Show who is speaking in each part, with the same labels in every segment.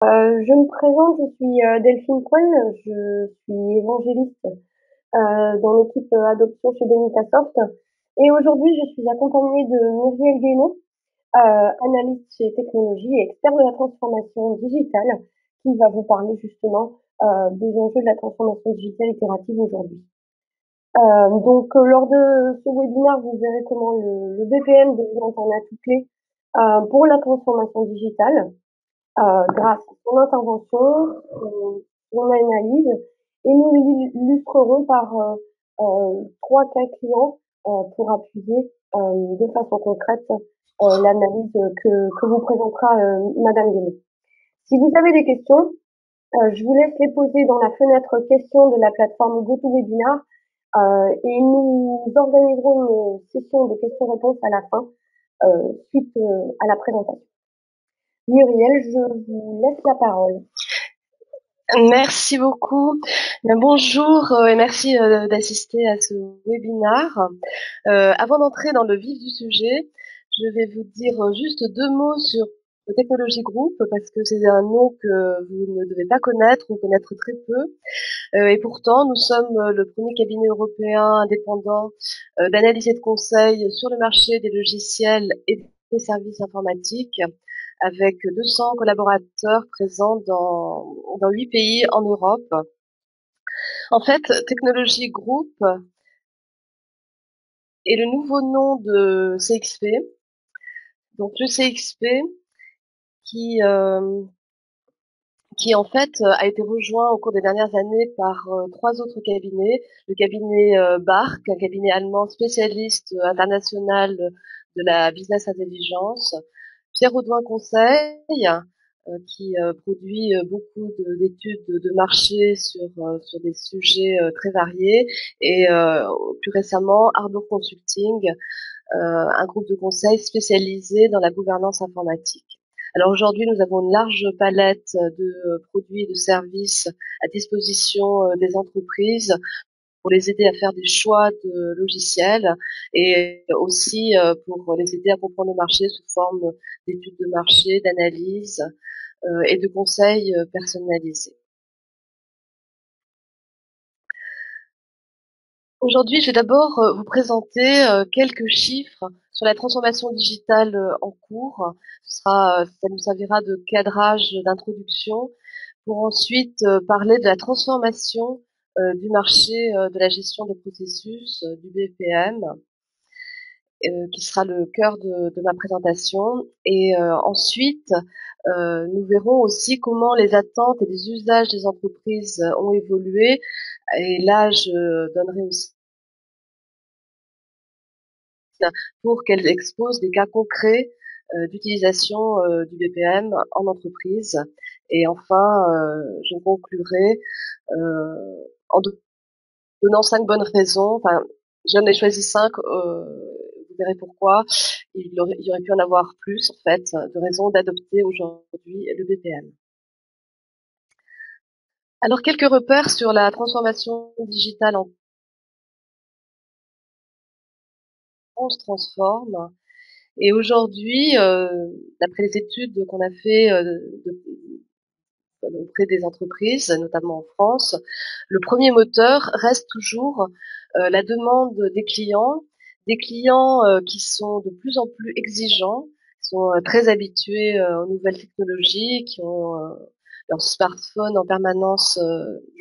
Speaker 1: Je me présente, je suis Delphine Cohen, je suis évangéliste dans l'équipe adoption chez Benitasoft. Et aujourd'hui, je suis accompagnée de Muriel Guénon, analyste chez Technologie et expert de la transformation digitale, qui va vous parler justement des enjeux de la transformation digitale itérative aujourd'hui. Lors de ce webinaire, vous verrez comment le BPM devient un atout clé pour la transformation digitale grâce à son intervention, son analyse, et nous l'illustrerons par trois cas clients pour appuyer de façon concrète l'analyse que vous présentera Madame Guénon. Si vous avez des questions, je vous laisse les poser dans la fenêtre questions de la plateforme GoToWebinar et nous organiserons une session de questions-réponses à la fin suite à la présentation. Muriel, je vous laisse la parole.
Speaker 2: Merci beaucoup. Bonjour et merci d'assister à ce webinaire. Avant d'entrer dans le vif du sujet, je vais vous dire juste deux mots sur le Technology Group parce que c'est un nom que vous ne devez pas connaître ou connaître très peu. Et pourtant, nous sommes le premier cabinet européen indépendant d'analyse et de conseil sur le marché des logiciels et des services informatiques, avec 200 collaborateurs présents dans 8 pays en Europe. En fait, Technology Group est le nouveau nom de CXP. Donc le CXP qui qui en fait a été rejoint au cours des dernières années par trois autres cabinets. Le cabinet Bark, un cabinet allemand spécialiste international de la business intelligence. Pierre Audouin Conseil, qui produit beaucoup d'études de marché sur des sujets très variés, et plus récemment Ardor Consulting, un groupe de conseil spécialisé dans la gouvernance informatique. Alors aujourd'hui, nous avons une large palette de produits et de services à disposition des entreprises pour les aider à faire des choix de logiciels, et aussi pour les aider à comprendre le marché sous forme d'études de marché, d'analyse et de conseils personnalisés. Aujourd'hui, je vais d'abord vous présenter quelques chiffres sur la transformation digitale en cours. Ça nous servira de cadrage, d'introduction, pour ensuite parler de la transformation du marché de la gestion des processus, du BPM, qui sera le cœur de ma présentation. Et ensuite, nous verrons aussi comment les attentes et les usages des entreprises ont évolué. Et là, je donnerai aussi pour qu'elles exposent des cas concrets d'utilisation du BPM en entreprise. Et enfin, je conclurai en donnant 5 bonnes raisons. Enfin, j'en ai choisi 5. Vous verrez pourquoi. Il y aurait pu en avoir plus, en fait, de raisons d'adopter aujourd'hui le BPM. Alors, quelques repères sur la transformation digitale en on se transforme. Et aujourd'hui, d'après les études qu'on a fait auprès des entreprises, notamment en France, le premier moteur reste toujours la demande des clients qui sont de plus en plus exigeants, qui sont très habitués aux nouvelles technologies, qui ont leur smartphone en permanence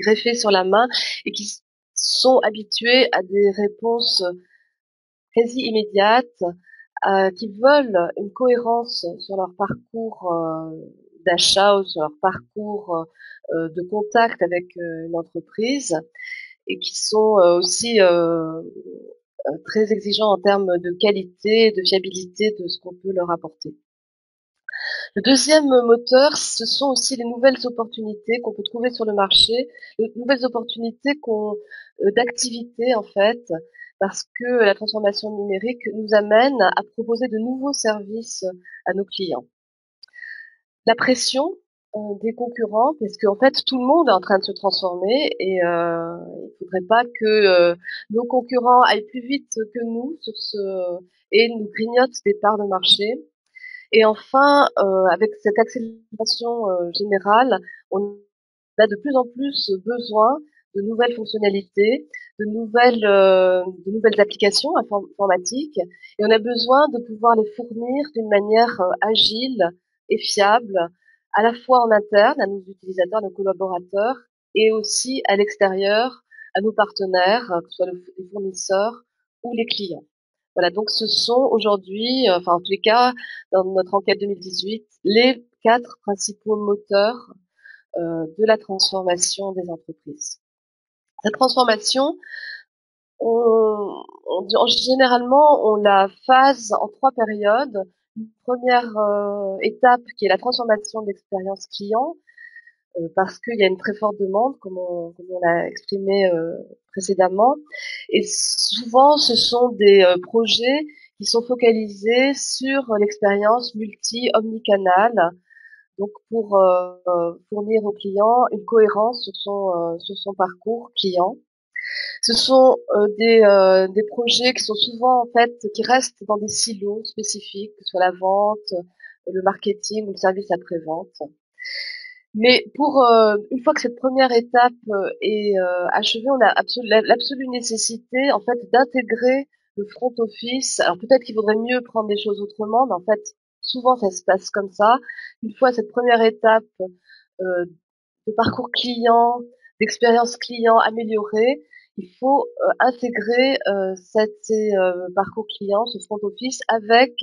Speaker 2: greffé sur la main, et qui sont habitués à des réponses quasi immédiates, qui veulent une cohérence sur leur parcours d'achat ou sur leur parcours de contact avec une entreprise, et qui sont aussi très exigeants en termes de qualité, de fiabilité de ce qu'on peut leur apporter. Le deuxième moteur, ce sont aussi les nouvelles opportunités qu'on peut trouver sur le marché, les nouvelles opportunités d'activité, en fait, parce que la transformation numérique nous amène à proposer de nouveaux services à nos clients. La pression des concurrents, parce qu'en fait tout le monde est en train de se transformer, et il faudrait pas que nos concurrents aillent plus vite que nous et nous grignotent des parts de marché. Et enfin, avec cette accélération générale, on a de plus en plus besoin de nouvelles fonctionnalités, de nouvelles applications informatiques, et on a besoin de pouvoir les fournir d'une manière agile et fiable, à la fois en interne, à nos utilisateurs, nos collaborateurs, et aussi à l'extérieur, à nos partenaires, que ce soit les fournisseurs ou les clients. Voilà, donc ce sont aujourd'hui, enfin en tous les cas, dans notre enquête 2018, les 4 principaux moteurs de la transformation des entreprises. Cette transformation, généralement, on la phase en 3 périodes. Une première étape qui est la transformation de l'expérience client, parce qu'il y a une très forte demande, comme on l'a exprimé précédemment. Et souvent, ce sont des projets qui sont focalisés sur l'expérience multi-omnicanal, donc pour fournir au client une cohérence sur son parcours client. Ce sont des projets qui sont souvent en fait qui restent dans des silos spécifiques, que ce soit la vente, le marketing ou le service après-vente. Mais pour une fois que cette première étape est achevée, on a l'absolue nécessité en fait d'intégrer le front office. Alors peut-être qu'il vaudrait mieux prendre les choses autrement, mais en fait souvent ça se passe comme ça. Une fois cette première étape euh, de parcours client, d'expérience client améliorée, il faut intégrer ces parcours client, ce front office avec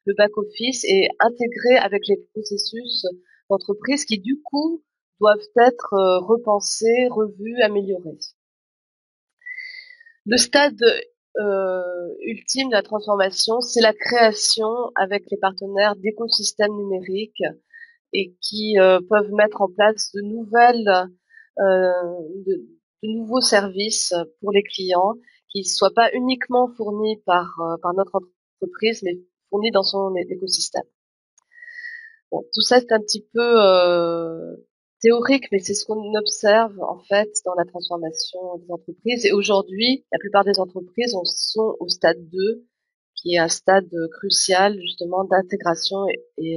Speaker 2: le back office et intégrer avec les processus d'entreprise qui du coup doivent être repensés, revus, améliorés. Le stade ultime de la transformation, c'est la création avec les partenaires d'écosystèmes numériques et qui peuvent mettre en place de, de nouveaux services pour les clients qui ne soient pas uniquement fournis par notre entreprise, mais fournis dans son écosystème. Bon, tout ça c'est un petit peu théorique, mais c'est ce qu'on observe en fait dans la transformation des entreprises. Et aujourd'hui, la plupart des entreprises sont au stade 2, qui est un stade crucial justement d'intégration et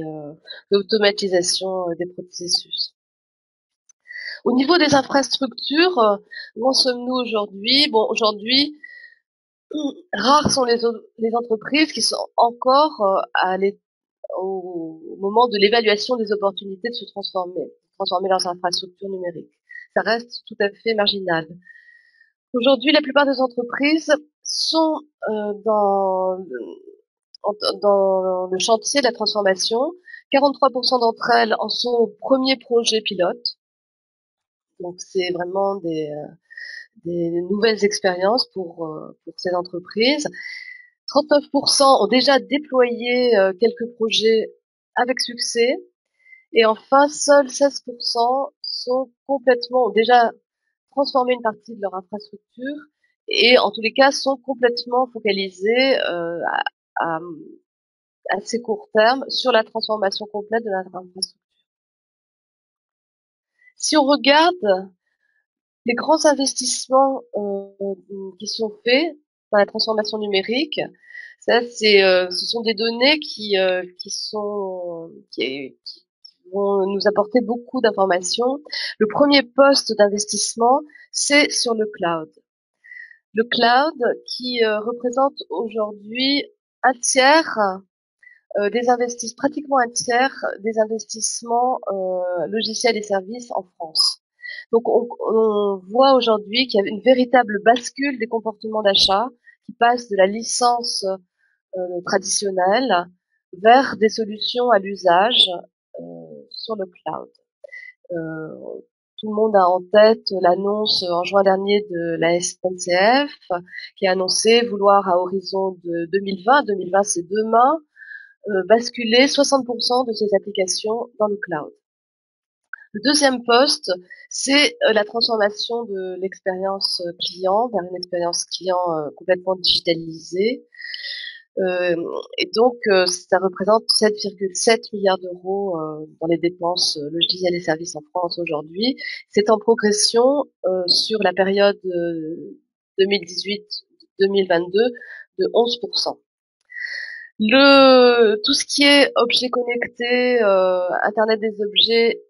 Speaker 2: d'automatisation des processus. Au niveau des infrastructures, où en sommes-nous aujourd'hui? Bon, aujourd'hui, rares sont les entreprises qui sont encore au moment de l'évaluation des opportunités de se transformer leurs infrastructures numériques. Ça reste tout à fait marginal. Aujourd'hui, la plupart des entreprises sont dans le chantier de la transformation. 43% d'entre elles en sont au premier projet pilote. Donc c'est vraiment des nouvelles expériences pour ces entreprises. 39% ont déjà déployé quelques projets avec succès. Et enfin, seuls 16% ont déjà transformé une partie de leur infrastructure et en tous les cas sont complètement focalisés à assez court terme sur la transformation complète de leur infrastructure. Si on regarde les grands investissements qui sont faits dans la transformation numérique, ce sont des données qui vont nous apporter beaucoup d'informations. Le premier poste d'investissement, c'est sur le cloud. Le cloud qui représente aujourd'hui un tiers pratiquement un tiers des investissements logiciels et services en France. Donc on voit aujourd'hui qu'il y a une véritable bascule des comportements d'achat qui passe de la licence traditionnelle vers des solutions à l'usage sur le cloud. Tout le monde a en tête l'annonce en juin dernier de la SNCF qui a annoncé vouloir à horizon de 2020 c'est demain, basculer 60% de ses applications dans le cloud. Le deuxième poste, c'est la transformation de l'expérience client vers une expérience client complètement digitalisée. Et donc, ça représente 7,7 milliards d'euros dans les dépenses logicielles et services en France aujourd'hui. C'est en progression sur la période 2018-2022 de 11%. Tout ce qui est objets connectés, Internet des objets,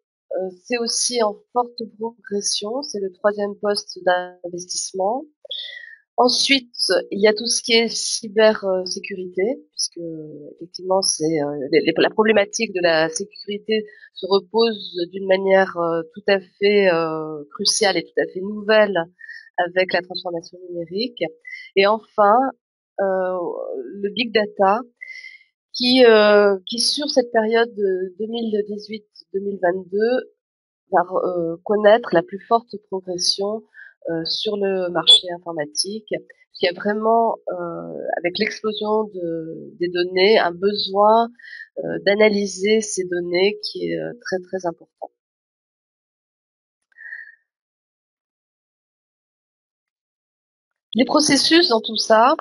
Speaker 2: c'est aussi en forte progression. C'est le troisième poste d'investissement. Ensuite, il y a tout ce qui est cybersécurité, puisque effectivement, la problématique de la sécurité se repose d'une manière tout à fait cruciale et tout à fait nouvelle avec la transformation numérique. Et enfin, euh, le big data, qui sur cette période de 2018-2022 va connaître la plus forte progression sur le marché informatique. Il y a vraiment, avec l'explosion des données, un besoin d'analyser ces données qui est très très important. Les processus dans tout ça,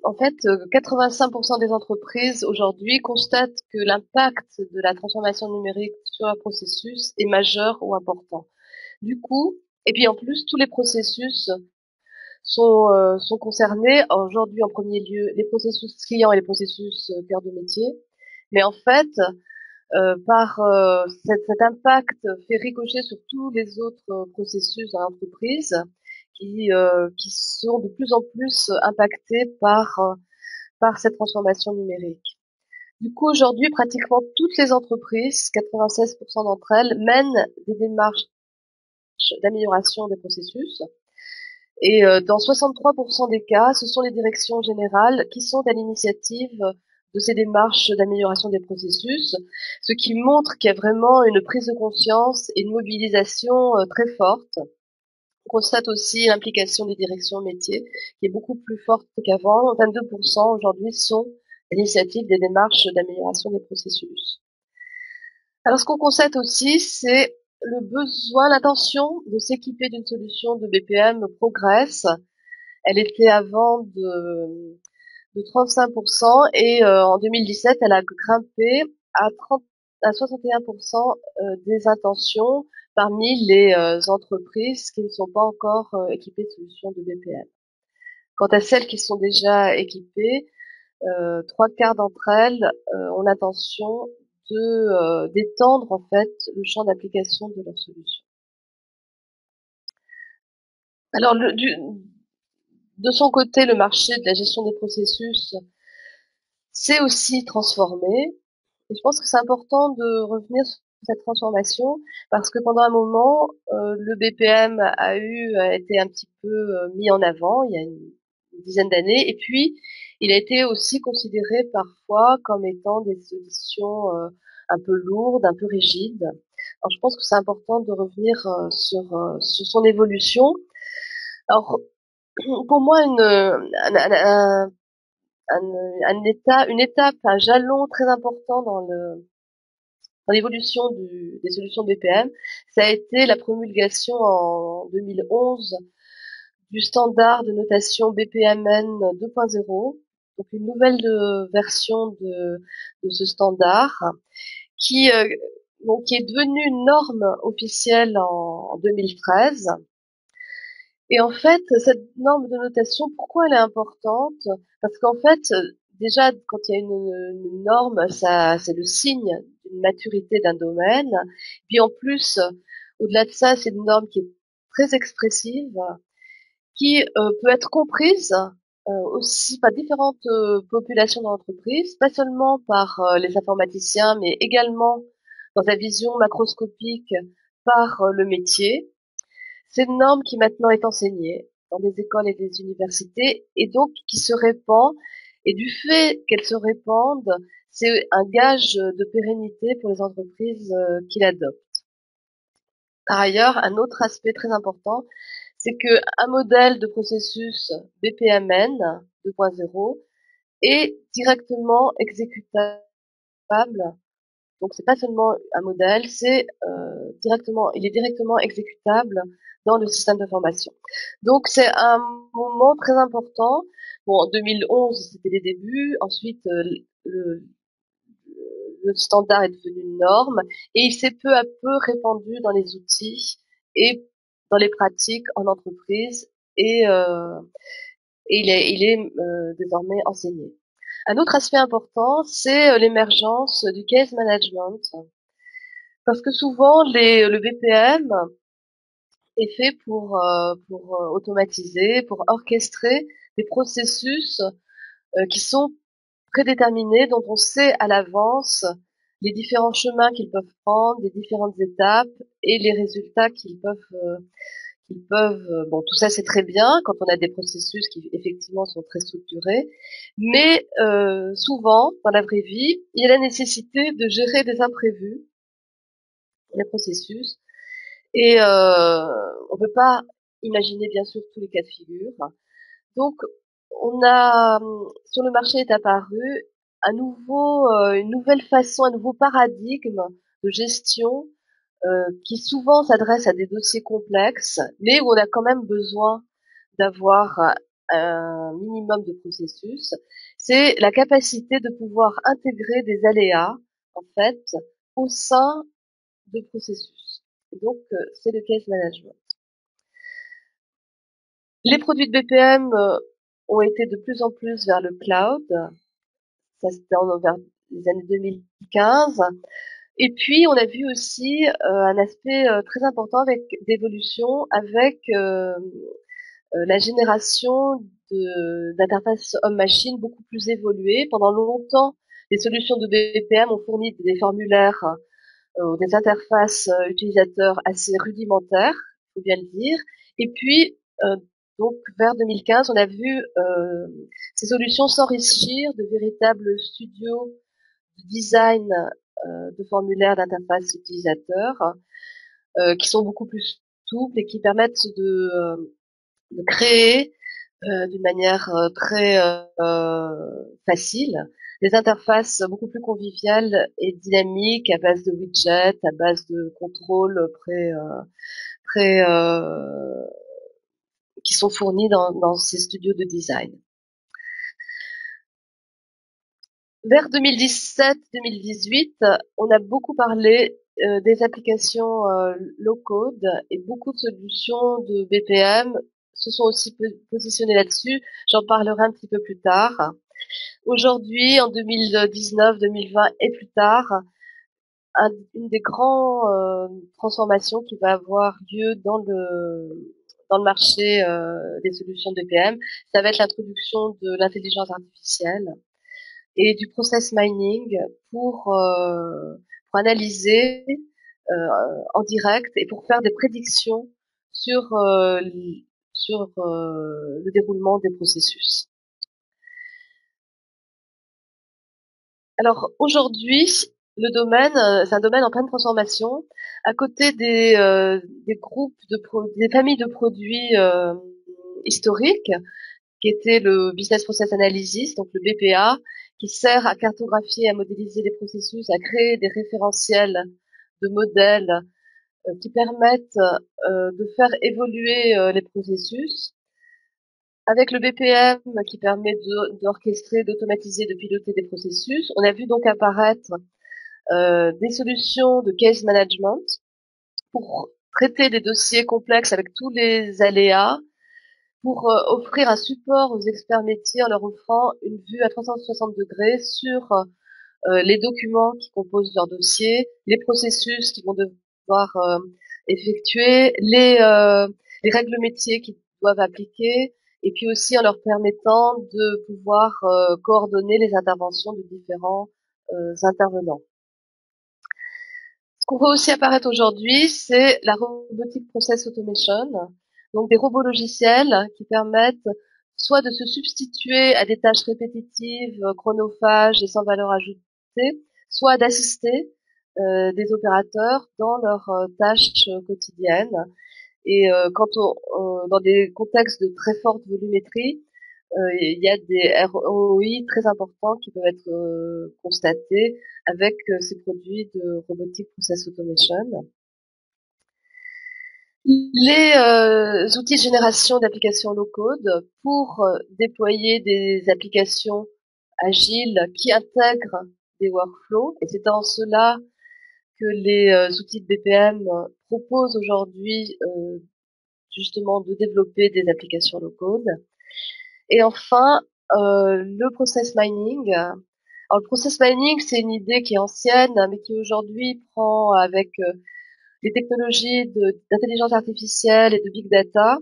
Speaker 2: en fait, 85% des entreprises aujourd'hui constatent que l'impact de la transformation numérique sur un processus est majeur ou important. Du coup, et puis en plus, tous les processus sont concernés aujourd'hui en premier lieu les processus clients et les processus cœur de métier. Mais en fait, par cet impact fait ricocher sur tous les autres processus dans l'entreprise qui sont de plus en plus impactés par cette transformation numérique. Du coup, aujourd'hui, pratiquement toutes les entreprises, 96% d'entre elles, mènent des démarches d'amélioration des processus. Et dans 63% des cas, ce sont les directions générales qui sont à l'initiative de ces démarches d'amélioration des processus, ce qui montre qu'il y a vraiment une prise de conscience et une mobilisation très forte. On constate aussi l'implication des directions métiers qui est beaucoup plus forte qu'avant. 22% aujourd'hui sont à l'initiative des démarches d'amélioration des processus. Alors ce qu'on constate aussi, c'est le besoin, l'intention de s'équiper d'une solution de BPM progresse. Elle était avant de 35% et en 2017, elle a grimpé à 61% des intentions parmi les entreprises qui ne sont pas encore équipées de solutions de BPM. Quant à celles qui sont déjà équipées, trois quarts d'entre elles ont l'intention d'étendre en fait le champ d'application de leur solution. Alors de son côté, le marché de la gestion des processus s'est aussi transformé. Et je pense que c'est important de revenir sur cette transformation parce que pendant un moment, le BPM a été un petit peu mis en avant il y a une dizaine d'années et puis il a été aussi considéré parfois comme étant des solutions un peu lourdes, un peu rigides. Alors je pense que c'est important de revenir sur son évolution. Alors pour moi, une étape, un jalon très important dans l'évolution des solutions BPM, ça a été la promulgation en 2011 du standard de notation BPMN 2.0, donc une nouvelle version de ce standard qui, qui est devenue une norme officielle en 2013. Et en fait, cette norme de notation, pourquoi elle est importante? Parce qu'en fait, déjà, quand il y a une norme, ça, c'est le signe d'une maturité d'un domaine. Puis en plus, au-delà de ça, c'est une norme qui est très expressive, qui peut être comprise aussi par différentes populations dans l'entreprise, pas seulement par les informaticiens, mais également dans sa vision macroscopique par le métier. C'est une norme qui maintenant est enseignée dans des écoles et des universités et donc qui se répand. Et du fait qu'elle se répande, c'est un gage de pérennité pour les entreprises qui l'adoptent. Par ailleurs, un autre aspect très important, c'est que un modèle de processus BPMN 2.0 est directement exécutable. Donc c'est pas seulement un modèle, il est directement exécutable dans le système d'information. Donc c'est un moment très important. Bon, en 2011 c'était les débuts. Ensuite le, le standard est devenu une norme et il s'est peu à peu répandu dans les outils et dans les pratiques en entreprise et il est désormais enseigné. Un autre aspect important, c'est l'émergence du case management, parce que souvent le BPM est fait pour automatiser, pour orchestrer des processus qui sont prédéterminés, dont on sait à l'avance les différents chemins qu'ils peuvent prendre, les différentes étapes et les résultats qu'ils peuvent. Bon, tout ça c'est très bien quand on a des processus qui effectivement sont très structurés, mais souvent dans la vraie vie, il y a la nécessité de gérer des imprévus, les processus, et on peut pas imaginer bien sûr tous les cas de figure. Donc, sur le marché est apparu une nouvelle façon, un nouveau paradigme de gestion qui souvent s'adresse à des dossiers complexes, mais où on a quand même besoin d'avoir un minimum de processus. C'est la capacité de pouvoir intégrer des aléas, en fait, au sein de processus. Et donc, c'est le case management. Les produits de BPM ont été de plus en plus vers le cloud. Ça, c'était vers les années 2015. Et puis, on a vu aussi un aspect très important avec d'évolution avec la génération d'interfaces homme-machine beaucoup plus évoluées. Pendant longtemps, les solutions de BPM ont fourni des formulaires ou des interfaces utilisateurs assez rudimentaires, faut bien le dire. Et puis, donc vers 2015, on a vu ces solutions s'enrichir de véritables studios de design de formulaires d'interface utilisateur qui sont beaucoup plus souples et qui permettent de créer d'une manière très facile des interfaces beaucoup plus conviviales et dynamiques à base de widgets, à base de contrôles très qui sont fournis dans ces studios de design. Vers 2017-2018, on a beaucoup parlé des applications low-code et beaucoup de solutions de BPM se sont aussi positionnées là-dessus. J'en parlerai un petit peu plus tard. Aujourd'hui, en 2019, 2020 et plus tard, une des grandes transformations qui va avoir lieu dans le marché des solutions de BPM, ça va être l'introduction de l'intelligence artificielle et du process mining pour analyser euh, en direct et pour faire des prédictions sur le déroulement des processus. Alors aujourd'hui, le domaine, c'est un domaine en pleine transformation. À côté des groupes des familles de produits historiques, qui était le Business Process Analysis, donc le BPA, qui sert à cartographier, à modéliser les processus, à créer des référentiels de modèles qui permettent de faire évoluer les processus. Avec le BPM qui permet d'orchestrer, d'automatiser, de piloter des processus, on a vu donc apparaître des solutions de case management pour traiter des dossiers complexes avec tous les aléas, pour offrir un support aux experts métiers en leur offrant une vue à 360 degrés sur les documents qui composent leur dossier, les processus qu'ils vont devoir effectuer, les règles métiers qu'ils doivent appliquer, et puis aussi en leur permettant de pouvoir coordonner les interventions de différents intervenants. Ce qu'on voit aussi apparaître aujourd'hui, c'est la robotic process automation, donc des robots logiciels qui permettent soit de se substituer à des tâches répétitives, chronophages et sans valeur ajoutée, soit d'assister des opérateurs dans leurs tâches quotidiennes. Et dans des contextes de très forte volumétrie, il y a des ROI très importants qui peuvent être constatés avec ces produits de robotic process automation. Les outils de génération d'applications low-code pour déployer des applications agiles qui intègrent des workflows, et c'est en cela que les outils de BPM proposent aujourd'hui justement de développer des applications low-code. Et enfin, le process mining. Alors le process mining, c'est une idée qui est ancienne, mais qui aujourd'hui prend avec les technologies d'intelligence artificielle et de big data,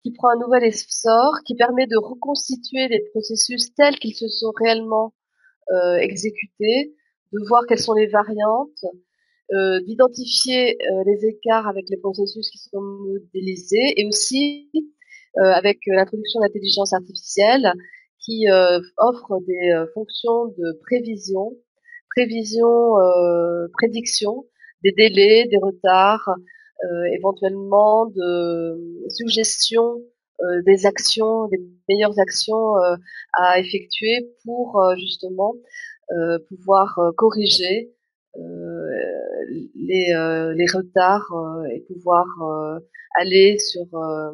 Speaker 2: qui prend un nouvel essor, qui permet de reconstituer les processus tels qu'ils se sont réellement exécutés, de voir quelles sont les variantes, d'identifier les écarts avec les processus qui sont modélisés, et aussi avec l'introduction de l'intelligence artificielle qui offre des fonctions de prédiction des délais, des retards, éventuellement de suggestion des actions, des meilleures actions à effectuer pour justement pouvoir corriger les retards et pouvoir aller sur un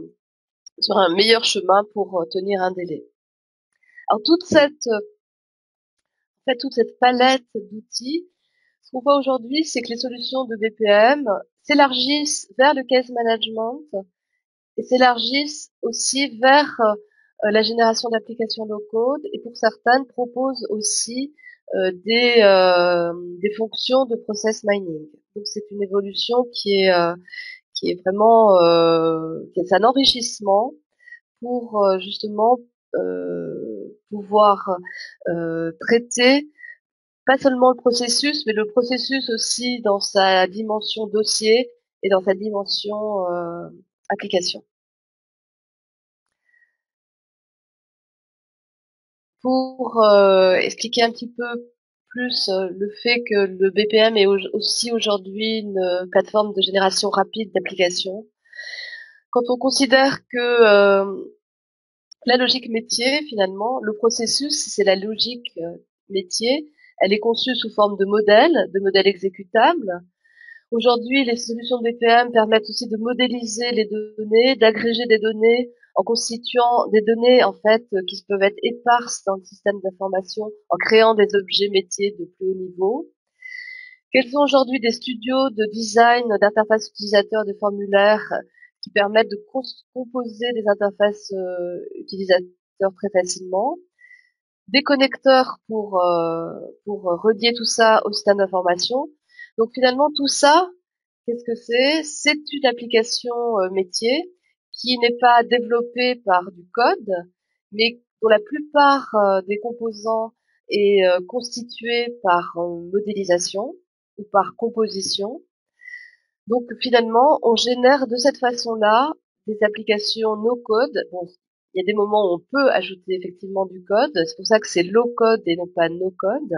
Speaker 2: meilleur chemin pour tenir un délai. Alors toute cette palette d'outils, ce qu'on voit aujourd'hui, c'est que les solutions de BPM s'élargissent vers le case management et s'élargissent aussi vers la génération d'applications low-code, et pour certaines proposent aussi des fonctions de process mining. Donc c'est une évolution qui est vraiment qui est un enrichissement pour justement pouvoir traiter pas seulement le processus, mais le processus aussi dans sa dimension dossier et dans sa dimension application. Pour expliquer un petit peu plus le fait que le BPM est aussi aujourd'hui une plateforme de génération rapide d'applications, quand on considère que la logique métier, finalement, le processus, c'est la logique métier, elle est conçue sous forme de modèles exécutables. Aujourd'hui, les solutions de BPM permettent aussi de modéliser les données, d'agréger des données en constituant des données en fait qui peuvent être éparses dans le système d'information, en créant des objets métiers de plus haut niveau. Quels sont aujourd'hui des studios de design d'interfaces utilisateurs de formulaires qui permettent de composer des interfaces utilisateurs très facilement, des connecteurs pour relier tout ça au système d'information. Donc finalement tout ça, qu'est-ce que c'est? C'est une application métier qui n'est pas développée par du code, mais dont la plupart des composants est constituée par modélisation ou par composition. Donc finalement, on génère de cette façon-là des applications no-code. Bon, il y a des moments où on peut ajouter effectivement du code, c'est pour ça que c'est low-code et non pas no-code.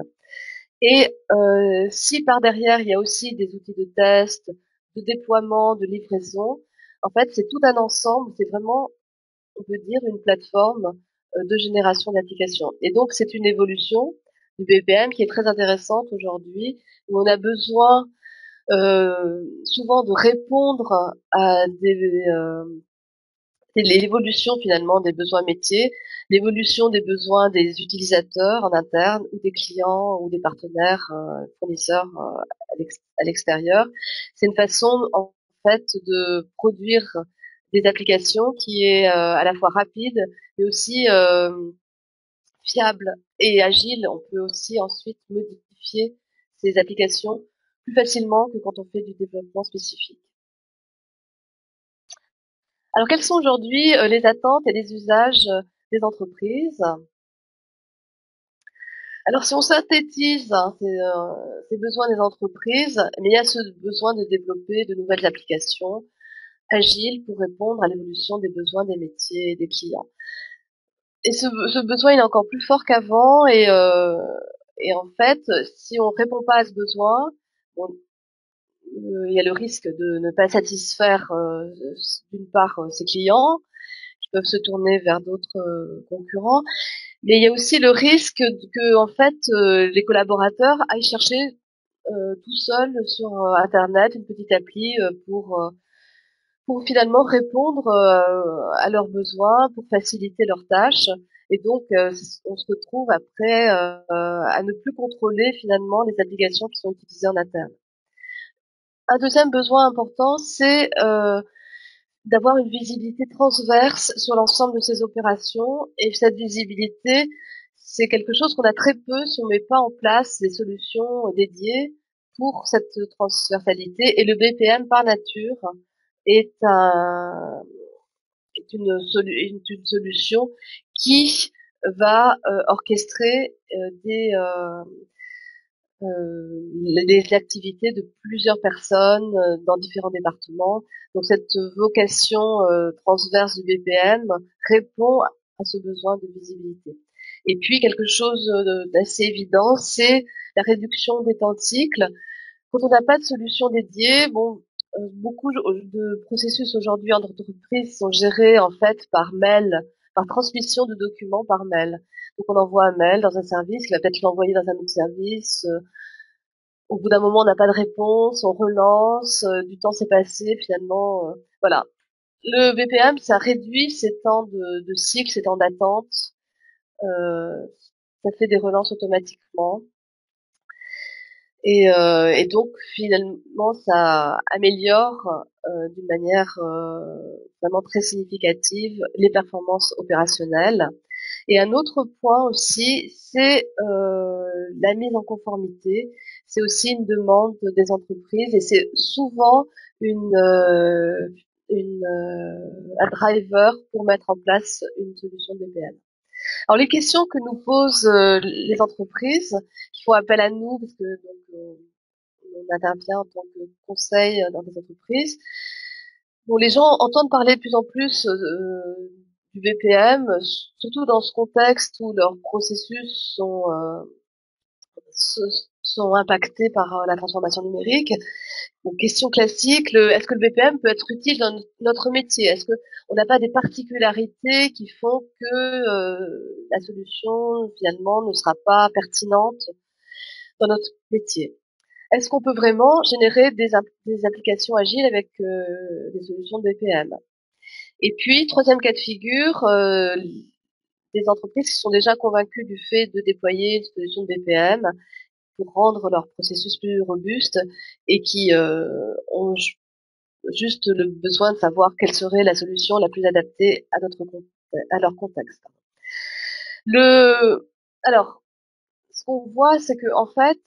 Speaker 2: Et si par derrière, il y a aussi des outils de test, de déploiement, de livraison, en fait, c'est tout un ensemble, c'est vraiment, on peut dire, une plateforme de génération d'applications. Et donc, c'est une évolution du BPM qui est très intéressante aujourd'hui, où on a besoin souvent de répondre à c'est l'évolution finalement des besoins métiers, l'évolution des besoins des utilisateurs en interne ou des clients ou des partenaires fournisseurs à l'extérieur. C'est une façon en fait de produire des applications qui est à la fois rapide mais aussi fiable et agile. On peut aussi ensuite modifier ces applications plus facilement que quand on fait du développement spécifique. Alors, quelles sont aujourd'hui les attentes et les usages des entreprises? Alors, si on synthétise ces besoins des entreprises, mais il y a ce besoin de développer de nouvelles applications agiles pour répondre à l'évolution des besoins des métiers et des clients. Et ce besoin, il est encore plus fort qu'avant, et en fait, si on répond pas à ce besoin, il y a le risque de ne pas satisfaire d'une part ses clients, qui peuvent se tourner vers d'autres concurrents, mais il y a aussi le risque que en fait les collaborateurs aillent chercher tout seuls sur internet une petite appli pour finalement répondre à leurs besoins, pour faciliter leurs tâches, et donc on se retrouve après à ne plus contrôler finalement les applications qui sont utilisées en interne. Un deuxième besoin important, c'est d'avoir une visibilité transverse sur l'ensemble de ces opérations. Et cette visibilité, c'est quelque chose qu'on a très peu si on ne met pas en place des solutions dédiées pour cette transversalité. Et le BPM, par nature, est, une solution qui va orchestrer les activités de plusieurs personnes dans différents départements. Donc cette vocation transverse du BPM répond à ce besoin de visibilité. Et puis quelque chose d'assez évident, c'est la réduction des temps de cycle. Quand on n'a pas de solution dédiée, beaucoup de processus aujourd'hui en entreprise sont gérés en fait par mail, par transmission de documents par mail. Donc on envoie un mail dans un service, il va peut-être l'envoyer dans un autre service. Au bout d'un moment, on n'a pas de réponse, on relance, du temps s'est passé, finalement, voilà. Le BPM, ça réduit ces temps de cycle, ces temps d'attente. Euh, Ça fait des relances automatiquement. Et donc finalement, ça améliore d'une manière vraiment très significative les performances opérationnelles. Et un autre point aussi, c'est la mise en conformité. C'est aussi une demande des entreprises et c'est souvent une, euh, un driver pour mettre en place une solution BPM. Alors les questions que nous posent les entreprises, qui font appel à nous, parce que donc, on intervient en tant que conseil dans des entreprises. Bon, les gens entendent parler de plus en plus du BPM, surtout dans ce contexte où leurs processus sont impactés par la transformation numérique. Donc, question classique, est-ce que le BPM peut être utile dans notre métier? Est-ce que on n'a pas des particularités qui font que la solution finalement ne sera pas pertinente dans notre métier? Est-ce qu'on peut vraiment générer des applications agiles avec des solutions de BPM? Et puis, troisième cas de figure, des entreprises qui sont déjà convaincues du fait de déployer une solution de BPM pour rendre leur processus plus robuste et qui ont juste le besoin de savoir quelle serait la solution la plus adaptée à leur contexte. Alors, ce qu'on voit, c'est que en fait,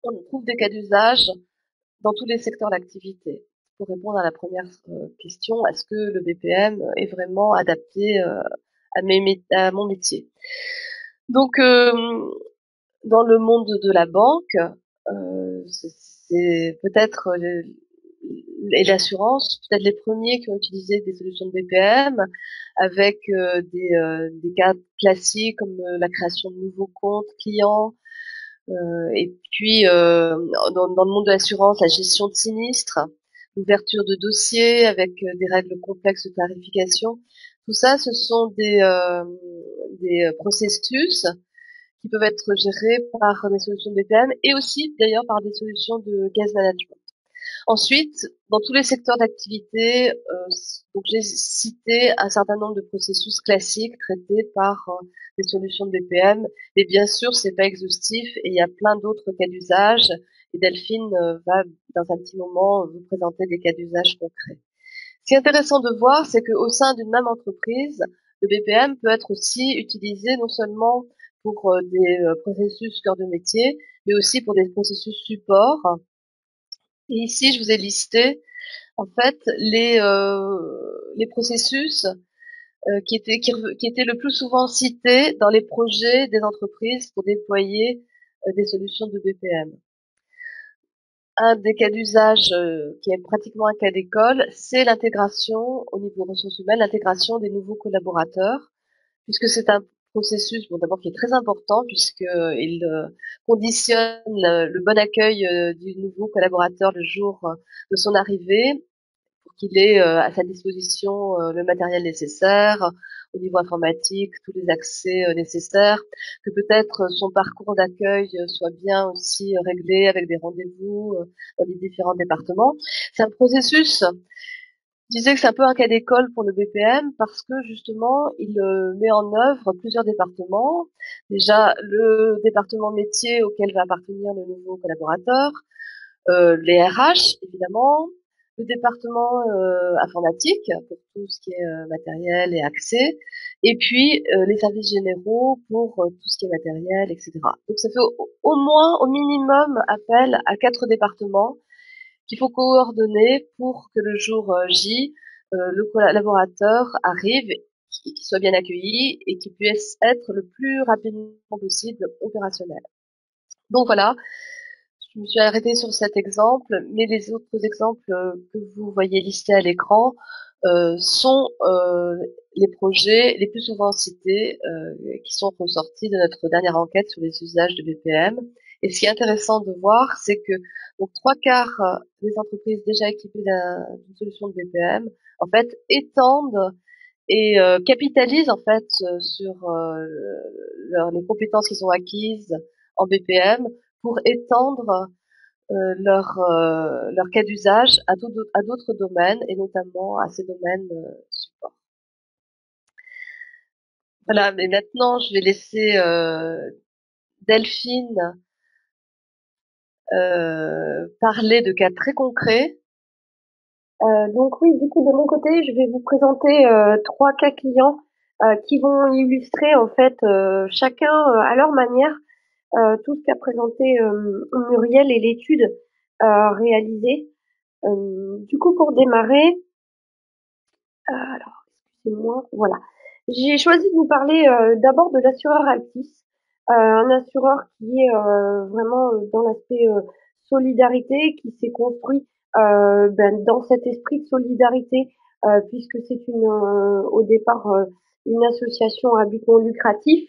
Speaker 2: on trouve des cas d'usage dans tous les secteurs d'activité. Pour répondre à la première question, est-ce que le BPM est vraiment adapté à mon métier? Donc, dans le monde de la banque, c'est peut-être et l'assurance, peut-être les premiers qui ont utilisé des solutions de BPM avec des cas classiques comme la création de nouveaux comptes clients, et puis dans le monde de l'assurance, la gestion de sinistres, l'ouverture de dossiers avec des règles complexes de clarification. Tout ça, ce sont des processus qui peuvent être gérés par des solutions de BPM et aussi d'ailleurs par des solutions de case management. Ensuite, dans tous les secteurs d'activité, donc j'ai cité un certain nombre de processus classiques traités par des solutions de BPM, mais bien sûr, c'est pas exhaustif et il y a plein d'autres cas d'usage. Et Delphine va, dans un petit moment, vous présenter des cas d'usage concrets. Ce qui est intéressant de voir, c'est qu'au sein d'une même entreprise, le BPM peut être aussi utilisé non seulement pour des processus cœur de métier, mais aussi pour des processus support. Et ici, je vous ai listé en fait les processus qui étaient le plus souvent cités dans les projets des entreprises pour déployer des solutions de BPM. Un des cas d'usage qui est pratiquement un cas d'école, c'est l'intégration au niveau ressources humaines, l'intégration des nouveaux collaborateurs, puisque c'est un processus, bon d'abord qui est très important puisqu'il conditionne le bon accueil du nouveau collaborateur le jour de son arrivée, pour qu'il ait à sa disposition le matériel nécessaire au niveau informatique, tous les accès nécessaires, que peut-être son parcours d'accueil soit bien aussi réglé avec des rendez-vous dans les différents départements. C'est un processus, je disais que c'est un peu un cas d'école pour le BPM parce que justement il met en œuvre plusieurs départements. Déjà le département métier auquel va appartenir le nouveau collaborateur, les RH évidemment, le département informatique pour tout ce qui est matériel et accès, et puis les services généraux pour tout ce qui est matériel, etc. Donc ça fait au moins, au minimum, appel à 4 départements qu'il faut coordonner pour que le jour J, le collaborateur arrive, qu'il soit bien accueilli et qu'il puisse être le plus rapidement possible opérationnel. Donc voilà, je me suis arrêtée sur cet exemple, mais les autres exemples que vous voyez listés à l'écran sont les projets les plus souvent cités qui sont ressortis de notre dernière enquête sur les usages de BPM. Et ce qui est intéressant de voir, c'est que donc 3/4 des entreprises déjà équipées d'une solution de BPM, en fait, étendent et capitalisent en fait sur les compétences qu'ils ont acquises en BPM pour étendre leur cas d'usage à d'autres domaines et notamment à ces domaines support. Voilà, mais maintenant je vais laisser Delphine parler de cas très concrets.
Speaker 1: Donc oui, du coup, de mon côté, je vais vous présenter 3 cas clients qui vont illustrer en fait chacun à leur manière tout ce qu'a présenté Muriel et l'étude réalisée. Du coup, pour démarrer, alors, excusez-moi, voilà. J'ai choisi de vous parler d'abord de l'assureur Altis, un assureur qui est vraiment dans l'aspect solidarité, qui s'est construit dans cet esprit de solidarité, puisque c'est au départ une association à but non lucratif.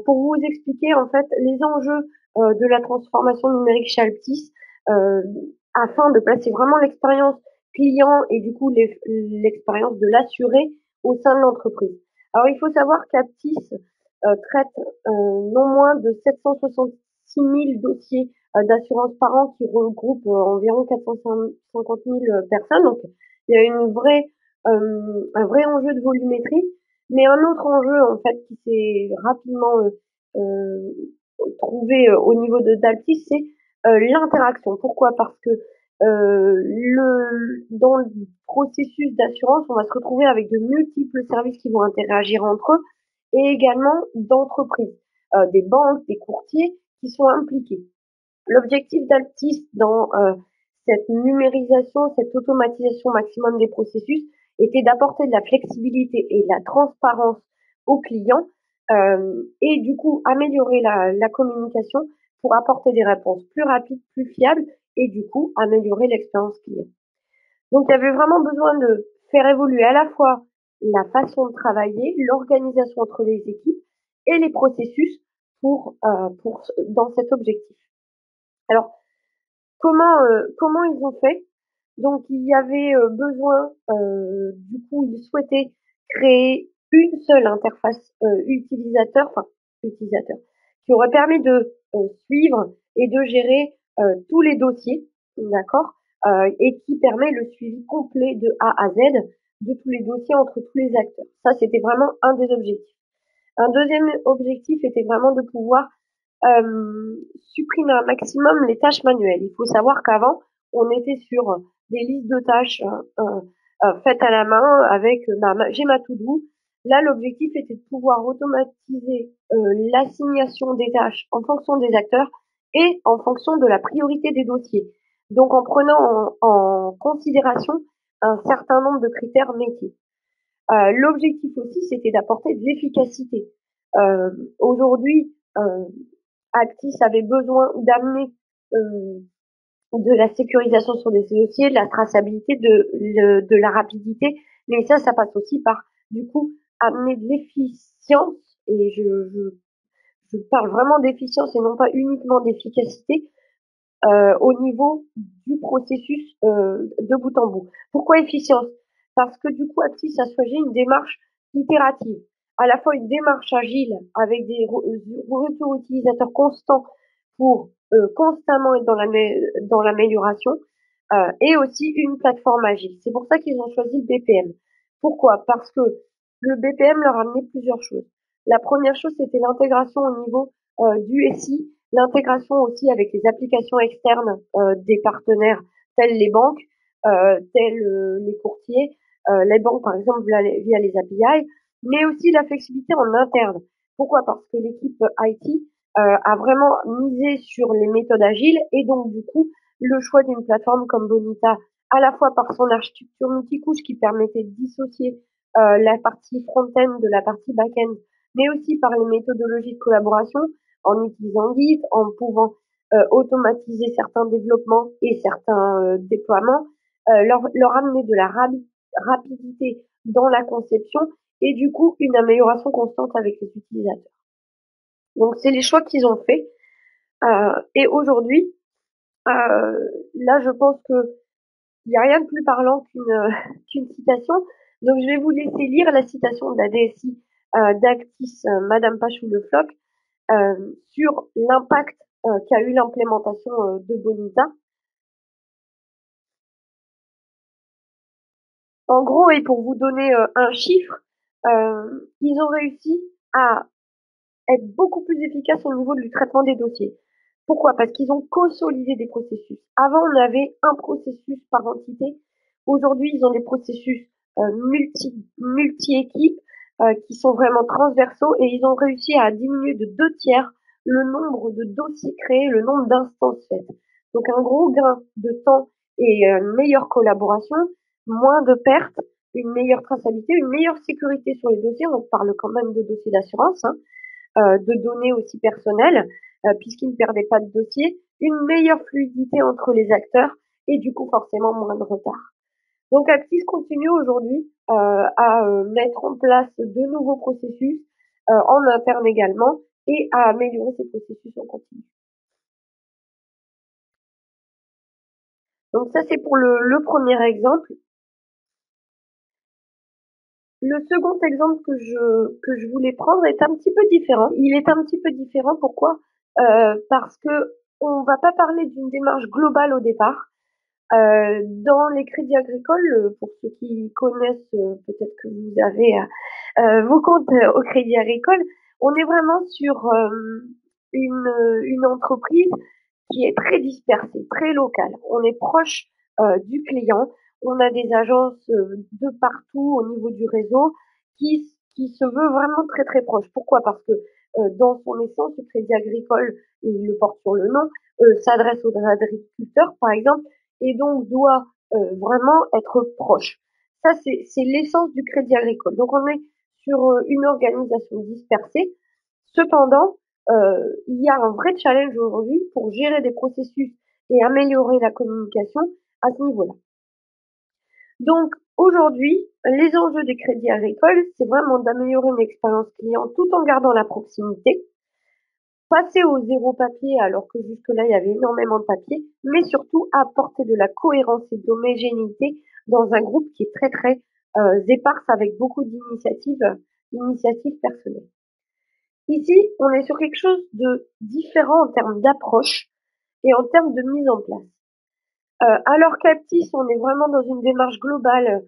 Speaker 1: Pour vous expliquer en fait les enjeux de la transformation numérique chez Altis, euh, afin de placer vraiment l'expérience client et du coup l'expérience de l'assuré au sein de l'entreprise. Alors il faut savoir qu'Aptis traite non moins de 766 000 dossiers d'assurance par an qui regroupent environ 450 000 personnes. Donc il y a un vrai enjeu de volumétrie, mais un autre enjeu en fait qui s'est rapidement trouvé au niveau de d'Altis, c'est l'interaction. Pourquoi? Parce que dans le processus d'assurance, on va se retrouver avec de multiples services qui vont interagir entre eux et également d'entreprises, des banques, des courtiers qui sont impliqués. L'objectif d'Altis dans cette numérisation, cette automatisation maximum des processus était d'apporter de la flexibilité et de la transparence aux clients et du coup améliorer la communication pour apporter des réponses plus rapides, plus fiables et du coup améliorer l'expérience client. Donc il y avait vraiment besoin de faire évoluer à la fois la façon de travailler, l'organisation entre les équipes et les processus pour dans cet objectif. Alors comment ils ont fait? Donc il y avait besoin, du coup ils souhaitaient créer une seule interface utilisateur, qui aurait permis de suivre et de gérer tous les dossiers, d'accord, et qui permet le suivi complet de A à Z de tous les dossiers entre tous les acteurs. Ça, c'était vraiment un des objectifs. Un deuxième objectif était vraiment de pouvoir supprimer un maximum les tâches manuelles. Il faut savoir qu'avant, on était sur des listes de tâches faites à la main avec j'ai ma to-do. Là, l'objectif était de pouvoir automatiser l'assignation des tâches en fonction des acteurs et en fonction de la priorité des dossiers. Donc, en prenant en considération un certain nombre de critères métiers. L'objectif aussi, c'était d'apporter de l'efficacité. Aujourd'hui, Actis avait besoin d'amener de la sécurisation sur des dossiers, de la traçabilité, de la rapidité, mais ça passe aussi par, du coup, amener de l'efficience, et je parle vraiment d'efficience et non pas uniquement d'efficacité, au niveau du processus de bout en bout. Pourquoi efficience? Parce que du coup, Actis a choisi une démarche itérative, à la fois une démarche agile avec des retours utilisateurs constants pour constamment être dans l'amélioration, et aussi une plateforme agile. C'est pour ça qu'ils ont choisi le BPM. Pourquoi? Parce que le BPM leur a amené plusieurs choses. La première chose, c'était l'intégration au niveau du SI, l'intégration aussi avec les applications externes des partenaires tels les banques, tels les courtiers, les banques par exemple via les API, mais aussi la flexibilité en interne. Pourquoi? Parce que l'équipe IT a vraiment misé sur les méthodes agiles et donc du coup le choix d'une plateforme comme Bonita, à la fois par son architecture multicouche qui permettait de dissocier la partie front-end de la partie back-end, mais aussi par les méthodologies de collaboration en utilisant Git, en pouvant automatiser certains développements et certains déploiements, leur amener de la rapidité dans la conception et du coup une amélioration constante avec les utilisateurs. Donc c'est les choix qu'ils ont faits. Et aujourd'hui, là je pense que il n'y a rien de plus parlant qu'une citation. Donc je vais vous laisser lire la citation de la DSI d'Actis, Madame Pachou-Le-Floch, sur l'impact qu'a eu l'implémentation de Bonita. En gros, et pour vous donner un chiffre, ils ont réussi à être beaucoup plus efficaces au niveau du traitement des dossiers. Pourquoi? Parce qu'ils ont consolidé des processus. Avant, on avait un processus par entité. Aujourd'hui, ils ont des processus multi-équipes qui sont vraiment transversaux et ils ont réussi à diminuer de 2 tiers le nombre de dossiers créés, le nombre d'instances faites. Donc un gros gain de temps et une meilleure collaboration, moins de pertes, une meilleure traçabilité, une meilleure sécurité sur les dossiers. On parle quand même de dossiers d'assurance, hein, de données aussi personnelles, puisqu'ils ne perdaient pas de dossier, une meilleure fluidité entre les acteurs et du coup forcément moins de retard. Donc Actis continue aujourd'hui à mettre en place de nouveaux processus en interne également et à améliorer ces processus en continu. Donc ça c'est pour le premier exemple. Le second exemple que je voulais prendre est un petit peu différent. Il est un petit peu différent, pourquoi? Parce que on va pas parler d'une démarche globale au départ. Dans les crédits agricoles, pour ceux qui connaissent, peut-être que vous avez vos comptes au Crédit Agricole, on est vraiment sur une entreprise qui est très dispersée, très locale. On est proche du client. On a des agences de partout au niveau du réseau qui se veut vraiment très très proche. Pourquoi? Parce que dans son essence, le Crédit Agricole, et il le porte sur le nom, s'adresse aux agriculteurs, par exemple, et donc doit vraiment être proche. Ça, c'est l'essence du Crédit Agricole. Donc on est sur une organisation dispersée. Cependant, il y a un vrai challenge aujourd'hui pour gérer des processus et améliorer la communication à ce niveau-là. Donc aujourd'hui, les enjeux des crédits agricoles, c'est vraiment d'améliorer une expérience client tout en gardant la proximité, passer au zéro papier alors que jusque-là il y avait énormément de papier, mais surtout apporter de la cohérence et d'homogénéité dans un groupe qui est très très éparse avec beaucoup initiatives personnelles. Ici, on est sur quelque chose de différent en termes d'approche et en termes de mise en place. Alors qu'Aptis, on est vraiment dans une démarche globale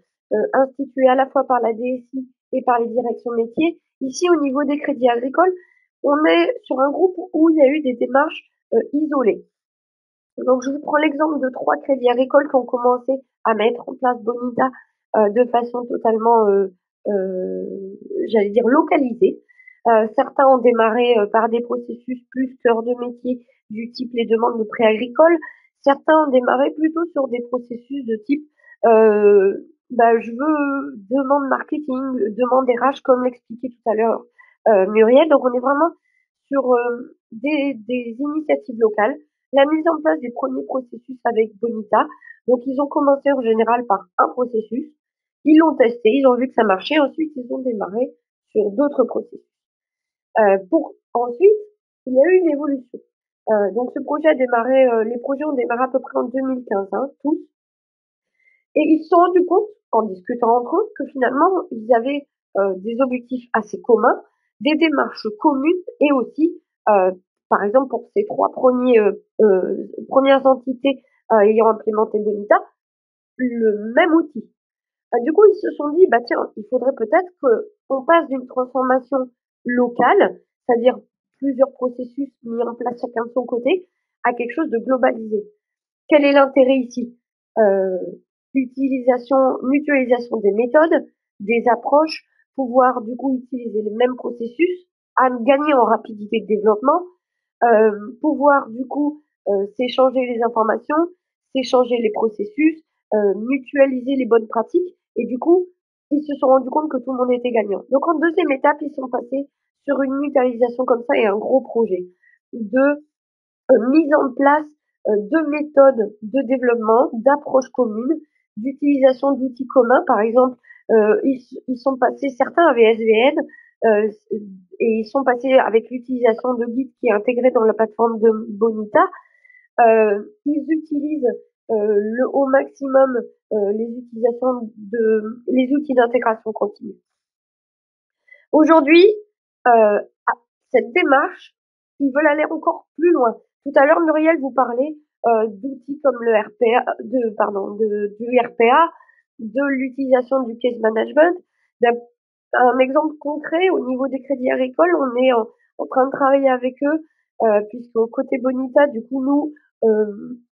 Speaker 1: instituée à la fois par la DSI et par les directions métiers. Ici, au niveau des crédits agricoles, on est sur un groupe où il y a eu des démarches isolées. Donc, je vous prends l'exemple de 3 crédits agricoles qui ont commencé à mettre en place Bonita de façon totalement, j'allais dire, localisée. Certains ont démarré par des processus plus cœur de métier du type les demandes de prêts agricoles. Certains ont démarré plutôt sur des processus de type je veux demande marketing, demande RH, comme l'expliquait tout à l'heure Muriel. Donc, on est vraiment sur des initiatives locales, la mise en place des premiers processus avec Bonita. Donc, ils ont commencé en général par un processus, ils l'ont testé, ils ont vu que ça marchait, ensuite ils ont démarré sur d'autres processus. Pour ensuite, il y a eu une évolution. Donc, ce projet a démarré, les projets ont démarré à peu près en 2015, hein, tous. Et ils se sont rendus compte, en discutant entre eux, que finalement, ils avaient des objectifs assez communs, des démarches communes et aussi, par exemple, pour ces 3 premières entités ayant implémenté Bonita, le même outil. Du coup, ils se sont dit, bah tiens, il faudrait peut-être qu'on passe d'une transformation locale, c'est-à-dire plusieurs processus mis en place chacun de son côté, à quelque chose de globalisé. Quel est l'intérêt ici? mutualisation des méthodes, des approches, pouvoir du coup utiliser les mêmes processus, à gagner en rapidité de développement, pouvoir du coup s'échanger les informations, s'échanger les processus, mutualiser les bonnes pratiques et du coup ils se sont rendus compte que tout le monde était gagnant. Donc en deuxième étape, ils sont passés sur une mutualisation comme ça et un gros projet de mise en place de méthodes de développement, d'approches communes, d'utilisation d'outils communs. Par exemple, ils sont passés, certains avaient SVN, et ils sont passés avec l'utilisation de guides qui est intégré dans la plateforme de Bonita. Ils utilisent au maximum les outils d'intégration continue. Aujourd'hui, cette démarche, ils veulent aller encore plus loin. Tout à l'heure, Muriel vous parlait d'outils comme le RPA, du RPA, de l'utilisation du case management. Un exemple concret, au niveau des crédits agricoles, on est en train de travailler avec eux, puisque au côté Bonita, du coup, nous,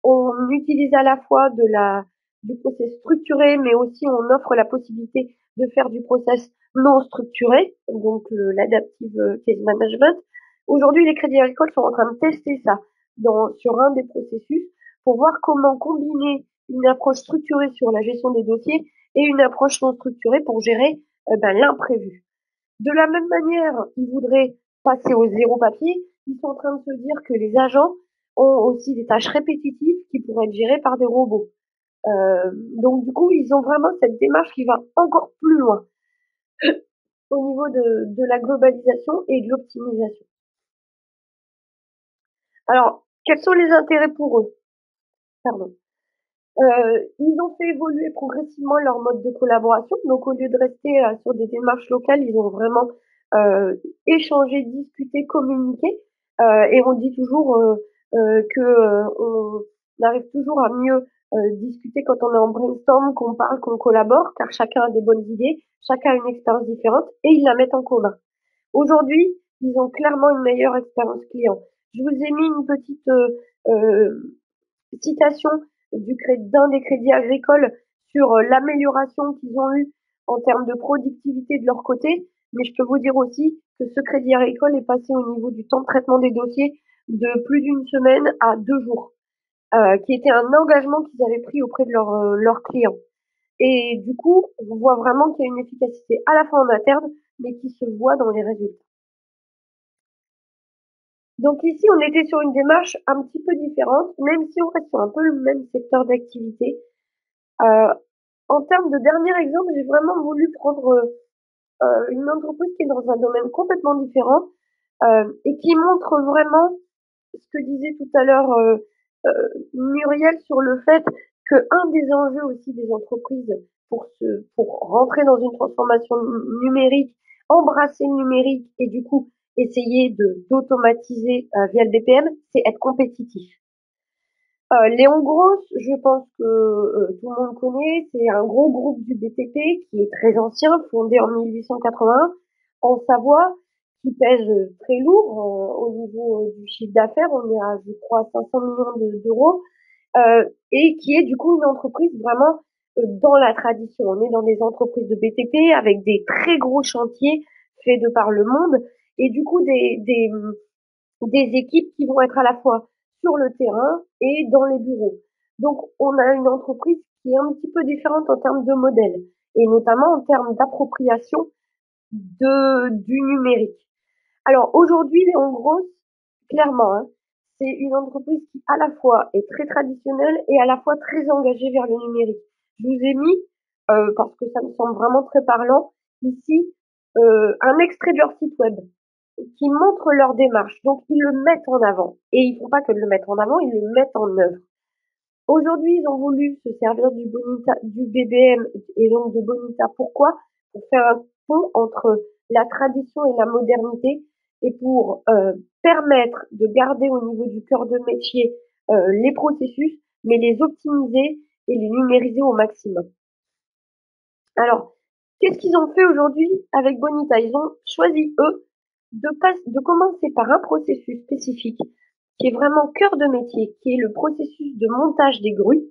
Speaker 1: on utilise à la fois du process structuré, mais aussi on offre la possibilité de faire du process non structuré, donc l'adaptive case management. Aujourd'hui, les crédits agricoles sont en train de tester ça sur un des processus pour voir comment combiner une approche structurée sur la gestion des dossiers et une approche non structurée pour gérer l'imprévu. De la même manière, ils voudraient passer au zéro papier. Ils sont en train de se dire que les agents ont aussi des tâches répétitives qui pourraient être gérées par des robots. Donc du coup, ils ont vraiment cette démarche qui va encore plus loin au niveau de la globalisation et de l'optimisation. Alors, quels sont les intérêts pour eux? Pardon. Ils ont fait évoluer progressivement leur mode de collaboration. Donc, au lieu de rester sur des démarches locales, ils ont vraiment échangé, discuté, communiqué. Et on dit toujours on arrive toujours à mieux discuter quand on est en brainstorm, qu'on parle, qu'on collabore, car chacun a des bonnes idées, chacun a une expérience différente et ils la mettent en commun. Aujourd'hui, ils ont clairement une meilleure expérience client. Je vous ai mis une petite citation d'un des crédits agricoles sur l'amélioration qu'ils ont eue en termes de productivité de leur côté. Mais je peux vous dire aussi que ce crédit agricole est passé au niveau du temps de traitement des dossiers de plus d'une semaine à 2 jours, qui était un engagement qu'ils avaient pris auprès de leurs clients. Et du coup, on voit vraiment qu'il y a une efficacité à la fois en interne, mais qui se voit dans les résultats. Donc ici, on était sur une démarche un petit peu différente, même si on reste sur un peu le même secteur d'activité. En termes de dernier exemple, j'ai vraiment voulu prendre une entreprise qui est dans un domaine complètement différent et qui montre vraiment ce que disait tout à l'heure Muriel sur le fait que un des enjeux aussi des entreprises pour rentrer dans une transformation numérique, embrasser le numérique et du coup essayer d'automatiser via le BPM, c'est être compétitif. Léon Gross, je pense que tout le monde connaît, c'est un gros groupe du BTP qui est très ancien, fondé en 1881 en Savoie, qui pèse très lourd au niveau du chiffre d'affaires. On est à, je crois, 500 millions d'euros, et qui est du coup une entreprise vraiment dans la tradition. On est dans des entreprises de BTP avec des très gros chantiers faits de par le monde, et du coup des équipes qui vont être à la fois sur le terrain et dans les bureaux. Donc, on a une entreprise qui est un petit peu différente en termes de modèle et notamment en termes d'appropriation du numérique. Alors, aujourd'hui, Léon Gross, clairement, hein, c'est une entreprise qui à la fois est très traditionnelle et à la fois très engagée vers le numérique. Je vous ai mis, parce que ça me semble vraiment très parlant, ici, un extrait de leur site web qui montrent leur démarche. Donc, ils le mettent en avant. Et ils font pas que de le mettre en avant, ils le mettent en œuvre. Aujourd'hui, ils ont voulu se servir du BBM et donc de Bonita. Pourquoi? Pour faire un pont entre la tradition et la modernité et pour permettre de garder au niveau du cœur de métier les processus, mais les optimiser et les numériser au maximum. Alors, qu'est-ce qu'ils ont fait aujourd'hui avec Bonita? Ils ont choisi, eux, de commencer par un processus spécifique qui est vraiment cœur de métier, qui est le processus de montage des grues.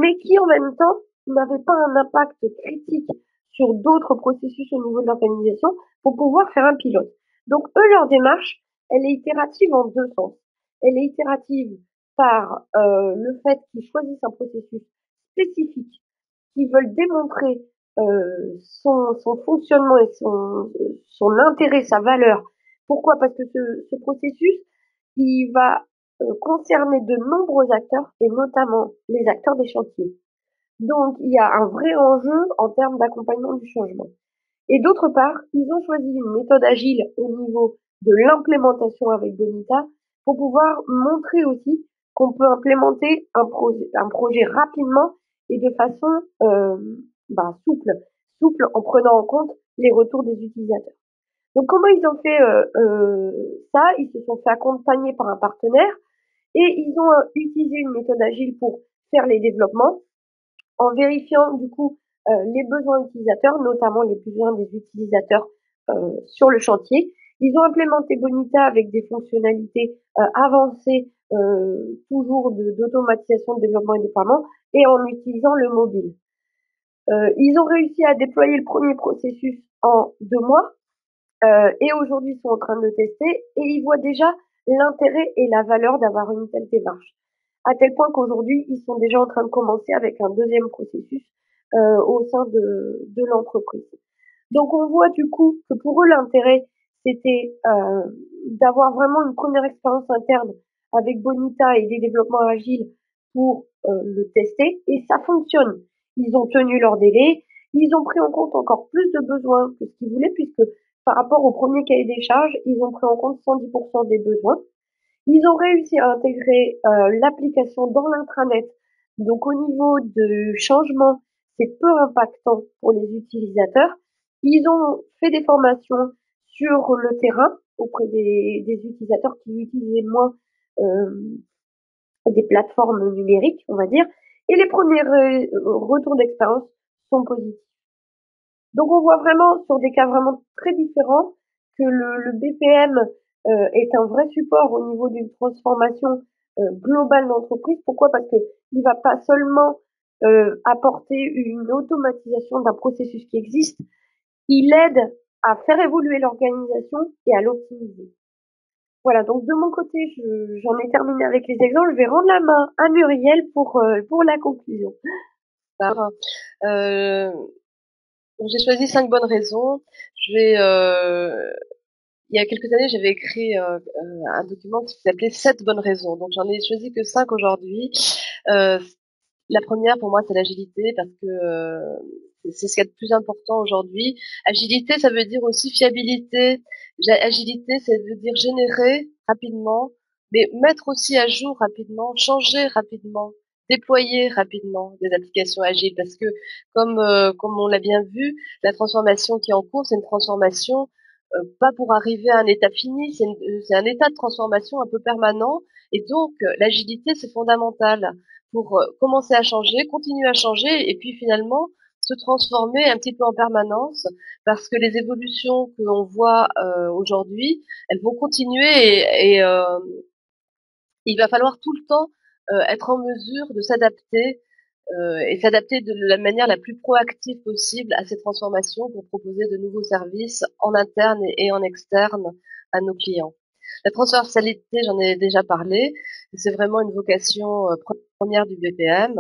Speaker 1: mais qui en même temps n'avaient pas un impact critique sur d'autres processus au niveau de l'organisation pour pouvoir faire un pilote. Donc eux, leur démarche, elle est itérative en deux sens. Elle est itérative par le fait qu'ils choisissent un processus spécifique, qu'ils veulent démontrer son fonctionnement et son intérêt, sa valeur. Pourquoi? Parce que ce processus, il va concerner de nombreux acteurs et notamment les acteurs des chantiers. Donc, il y a un vrai enjeu en termes d'accompagnement du changement. Et d'autre part, ils ont choisi une méthode agile au niveau de l'implémentation avec Bonita pour pouvoir montrer aussi qu'on peut implémenter un projet rapidement et de façon souple, souple en prenant en compte les retours des utilisateurs. Donc comment ils ont fait ça? Ils se sont fait accompagner par un partenaire et ils ont utilisé une méthode agile pour faire les développements en vérifiant du coup les besoins utilisateurs, notamment les besoins des utilisateurs sur le chantier. Ils ont implémenté Bonita avec des fonctionnalités avancées, toujours d'automatisation, de développement et déploiement, et en utilisant le mobile. Ils ont réussi à déployer le premier processus en 2 mois, et aujourd'hui ils sont en train de le tester, et ils voient déjà l'intérêt et la valeur d'avoir une telle démarche. À tel point qu'aujourd'hui, ils sont déjà en train de commencer avec un deuxième processus au sein de l'entreprise. Donc on voit du coup que pour eux l'intérêt c'était d'avoir vraiment une première expérience interne avec Bonita et des développements agiles pour le tester et ça fonctionne. Ils ont tenu leur délai, ils ont pris en compte encore plus de besoins que ce qu'ils voulaient puisque par rapport au premier cahier des charges, ils ont pris en compte 110% des besoins. Ils ont réussi à intégrer l'application dans l'intranet. Donc au niveau de changement, c'est peu impactant pour les utilisateurs. Ils ont fait des formations sur le terrain auprès des utilisateurs qui utilisaient moins euh, des plateformes numériques, on va dire. Et les premiers retours d'expérience sont positifs. Donc on voit vraiment sur des cas vraiment très différents que le BPM est un vrai support au niveau d'une transformation globale d'entreprise. Pourquoi? Parce que il va pas seulement apporter une automatisation d'un processus qui existe, il aide à faire évoluer l'organisation et à l'optimiser. Voilà, donc de mon côté, j'en ai terminé avec les exemples. Je vais rendre la main à Muriel pour la conclusion.
Speaker 2: Alors, j'ai choisi 5 bonnes raisons. Je vais il y a quelques années, j'avais écrit un document qui s'appelait 7 bonnes raisons. Donc j'en ai choisi que 5 aujourd'hui. Euh, la première, pour moi, c'est l'agilité parce que c'est ce qu'il y a de plus important aujourd'hui. Agilité, ça veut dire aussi fiabilité. Agilité, ça veut dire générer rapidement, mais mettre aussi à jour rapidement, changer rapidement, déployer rapidement des applications agiles. Parce que, comme on l'a bien vu, la transformation qui est en cours, c'est une transformation pas pour arriver à un état fini, c'est un état de transformation un peu permanent. Et donc, l'agilité, c'est fondamental pour commencer à changer, continuer à changer, et puis finalement se transformer un petit peu en permanence, parce que les évolutions que l'on voit aujourd'hui, elles vont continuer et il va falloir tout le temps être en mesure de s'adapter et s'adapter de la manière la plus proactive possible à ces transformations pour proposer de nouveaux services en interne et en externe à nos clients. La transversalité, j'en ai déjà parlé, c'est vraiment une vocation première du BPM.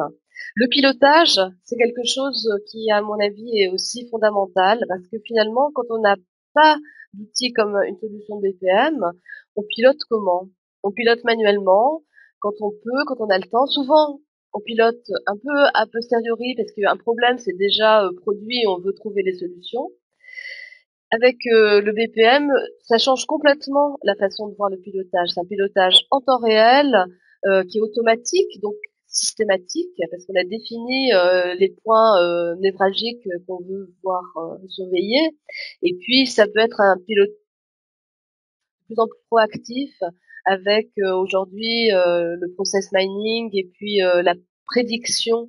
Speaker 2: Le pilotage, c'est quelque chose qui, à mon avis, est aussi fondamental parce que finalement, quand on n'a pas d'outils comme une solution de BPM, on pilote comment? On pilote manuellement, quand on peut, quand on a le temps. Souvent, on pilote un peu a posteriori parce qu'un problème c'est déjà produit et on veut trouver les solutions. Avec le BPM, ça change complètement la façon de voir le pilotage. C'est un pilotage en temps réel, qui est automatique, donc systématique, parce qu'on a défini les points névralgiques qu'on veut voir surveiller. Et puis, ça peut être un pilotage de plus en plus proactif, avec aujourd'hui le process mining et puis la prédiction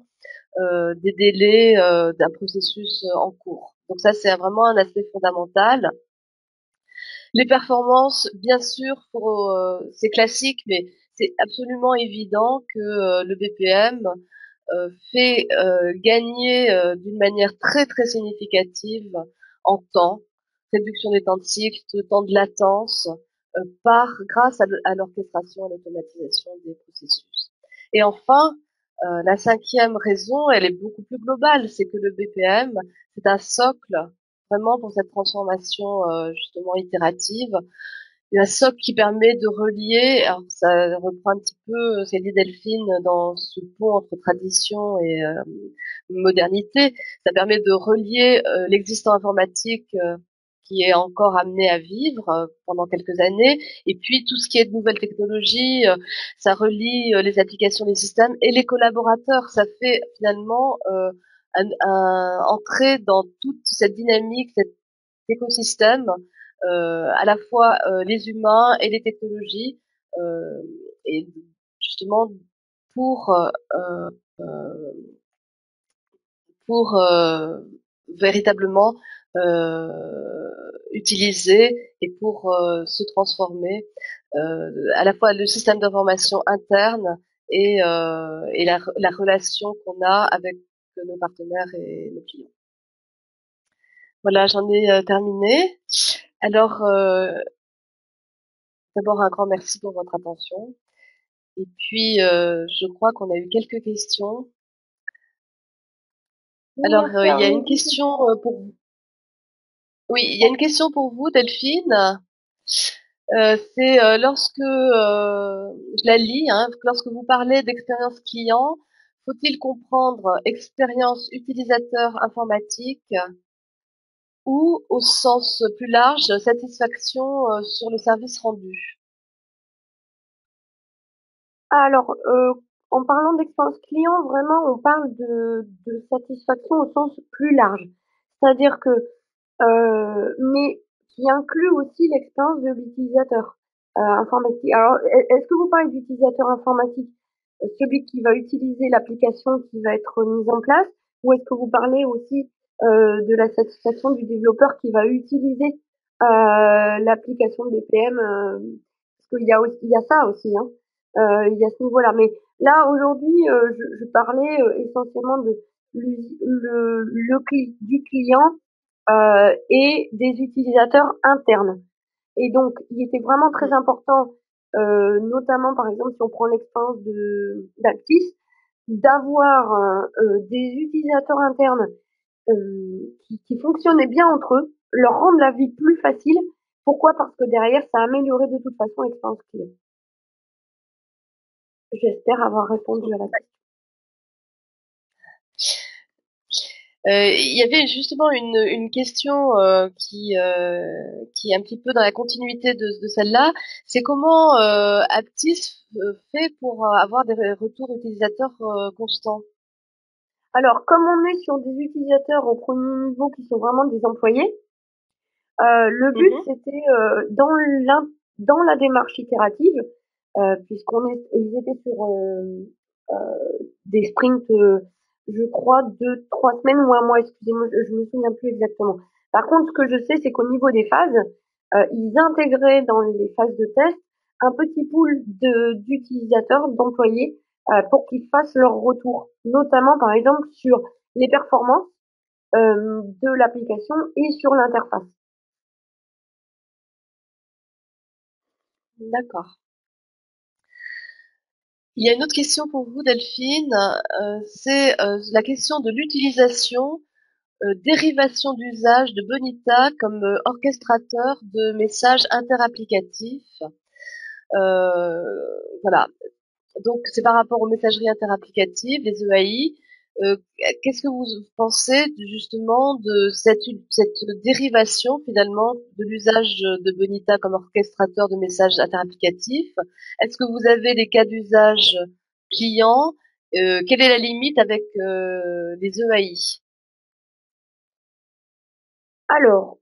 Speaker 2: des délais d'un processus en cours. Donc ça, c'est vraiment un aspect fondamental. Les performances, bien sûr, c'est classique, mais c'est absolument évident que le BPM fait gagner d'une manière très très significative en temps, réduction des temps de cycle, de temps de latence, grâce à l'orchestration et l'automatisation des processus. Et enfin, la cinquième raison, elle est beaucoup plus globale, c'est que le BPM, c'est un socle vraiment pour cette transformation justement itérative, un socle qui permet de relier, alors ça reprend un petit peu ce qu'a dit Delphine dans ce pont entre tradition et modernité, ça permet de relier l'existant informatique qui est encore amené à vivre pendant quelques années, et puis tout ce qui est de nouvelles technologies, ça relie les applications, les systèmes et les collaborateurs, ça fait finalement entrer dans toute cette dynamique, cet écosystème à la fois les humains et les technologies, euh, et justement pour euh, euh, pour véritablement utiliser et pour se transformer à la fois le système d'information interne et la relation qu'on a avec nos partenaires et nos clients. Voilà, j'en ai terminé. Alors, d'abord, un grand merci pour votre attention. Et puis, je crois qu'on a eu quelques questions. Alors,
Speaker 1: Merci
Speaker 2: il
Speaker 1: à
Speaker 2: y a
Speaker 1: vous.
Speaker 2: une question pour vous. Oui, il y a une question pour vous, Delphine. C'est lorsque je la lis, hein, lorsque vous parlez d'expérience client, faut-il comprendre expérience utilisateur informatique ou, au sens plus large, satisfaction sur le service rendu?
Speaker 1: Alors, en parlant d'expérience client, vraiment, on parle de satisfaction au sens plus large. C'est-à-dire que, mais qui inclut aussi l'expérience de l'utilisateur informatique. Alors, est-ce que vous parlez d'utilisateur informatique, celui qui va utiliser l'application qui va être mise en place, ou est-ce que vous parlez aussi de la satisfaction du développeur qui va utiliser l'application de BPM parce qu'il y a aussi, il y a ça aussi, hein. Il y a ce niveau-là. Mais là, aujourd'hui, je parlais essentiellement de du client et des utilisateurs internes. Et donc, il était vraiment très important, notamment par exemple si on prend l'expérience d'Actis, d'avoir des utilisateurs internes qui fonctionnaient bien entre eux, leur rendre la vie plus facile. Pourquoi? Parce que derrière, ça améliorait de toute façon l'expérience client. J'espère avoir répondu à la question.
Speaker 2: Il y avait justement une question qui est un petit peu dans la continuité de celle-là. C'est comment Aptis fait pour avoir des retours utilisateurs constants?
Speaker 1: Alors, comme on est sur des utilisateurs au premier niveau qui sont vraiment des employés, le but
Speaker 2: Mhm.
Speaker 1: c'était dans la démarche itérative, ils étaient sur des sprints, je crois 2, 3 semaines ou un mois. Excusez-moi, je me souviens plus exactement. Par contre, ce que je sais, c'est qu'au niveau des phases, ils intégraient dans les phases de test un petit pool d'utilisateurs, d'employés, pour qu'ils fassent leur retour, notamment par exemple sur les performances de l'application et sur l'interface.
Speaker 2: D'accord. Il y a une autre question pour vous, Delphine. C'est la question de l'utilisation, dérivation d'usage de Bonita comme orchestrateur de messages interapplicatifs. Euh, voilà. Donc, c'est par rapport aux messageries interapplicatives, les EAI. Qu'est-ce que vous pensez justement de cette dérivation finalement de l'usage de Bonita comme orchestrateur de messages interapplicatifs? Est-ce que vous avez des cas d'usage clients? Quelle est la limite avec les EAI?
Speaker 1: Alors,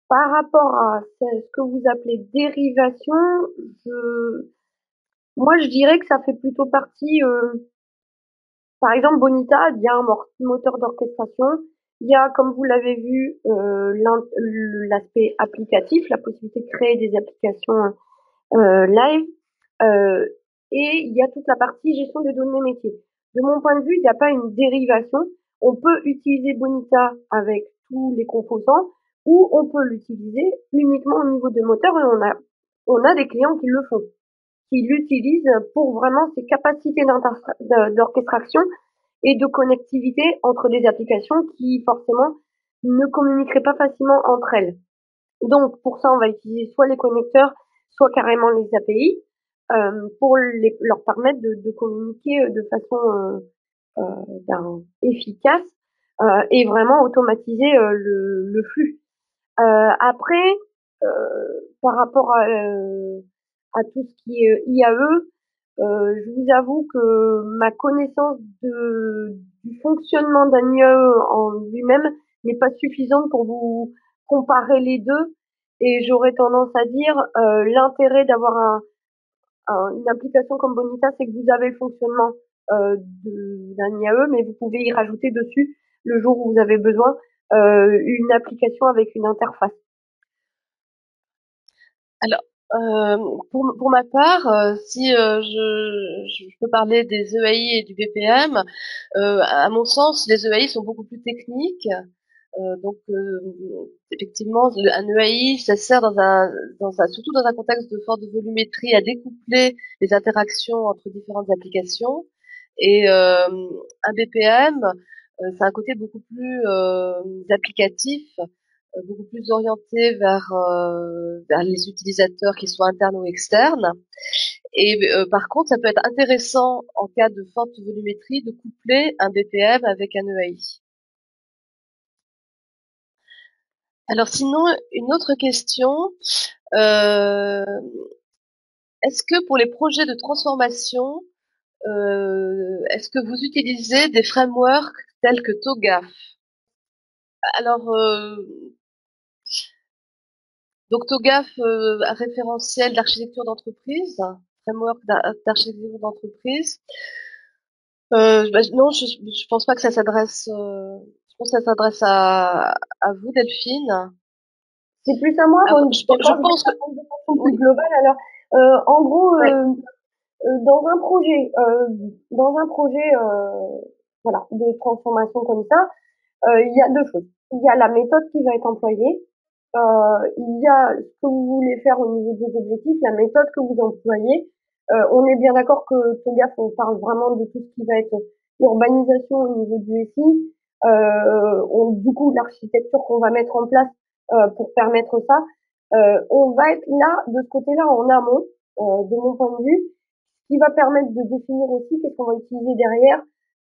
Speaker 1: par rapport à ce que vous appelez dérivation, je, moi je dirais que ça fait plutôt partie, par exemple Bonita, il y a un moteur d'orchestration, il y a, comme vous l'avez vu, l'aspect applicatif, la possibilité de créer des applications live, et il y a toute la partie gestion des données métiers. de mon point de vue, il n'y a pas une dérivation. On peut utiliser Bonita avec tous les composants ou on peut l'utiliser uniquement au niveau de moteur et on a des clients qui le font, qui l'utilisent pour vraiment ses capacités d'orchestration et de connectivité entre des applications qui forcément ne communiqueraient pas facilement entre elles. Donc pour ça, on va utiliser soit les connecteurs, soit carrément les API pour leur permettre de communiquer de façon efficace et vraiment automatiser le flux. Après, par rapport à tout ce qui est IAE, je vous avoue que ma connaissance du fonctionnement d'un IAE en lui-même n'est pas suffisante pour vous comparer les deux. Et j'aurais tendance à dire l'intérêt d'avoir une application comme Bonita, c'est que vous avez le fonctionnement d'un IAE, mais vous pouvez y rajouter dessus le jour où vous avez besoin une application avec une interface.
Speaker 2: Alors, pour ma part, si je peux parler des EAI et du BPM, à mon sens, les EAI sont beaucoup plus techniques. Donc, effectivement, un EAI, ça sert surtout dans un contexte de forte volumétrie, à découpler les interactions entre différentes applications. Et un BPM, c'est un côté beaucoup plus applicatif, beaucoup plus orienté vers les utilisateurs qui soient internes ou externes. Et par contre, ça peut être intéressant en cas de forte volumétrie de coupler un BPM avec un EAI. Alors sinon, une autre question, est-ce que pour les projets de transformation, est-ce que vous utilisez des frameworks tels que TOGAF? Alors, donc TOGAF, un référentiel d'architecture d'entreprise, framework d'architecture d'entreprise. Non, je pense pas que ça s'adresse. Je pense que ça s'adresse à vous, Delphine.
Speaker 1: C'est plus à moi.
Speaker 2: Alors, je
Speaker 1: D'accord,
Speaker 2: pense que
Speaker 1: de façon plus globale. Alors, en gros,
Speaker 2: ouais.
Speaker 1: dans un projet, voilà, de transformation comme ça, il y a deux choses. Il y a la méthode qui va être employée. Il y a ce que vous voulez faire au niveau de vos objectifs, la méthode que vous employez. On est bien d'accord que TOGAF, on parle vraiment de tout ce qui va être urbanisation au niveau du SI. Du coup, l'architecture qu'on va mettre en place pour permettre ça, on va être là, de ce côté-là, en amont, de mon point de vue, ce qui va permettre de définir aussi qu'est-ce qu'on va utiliser derrière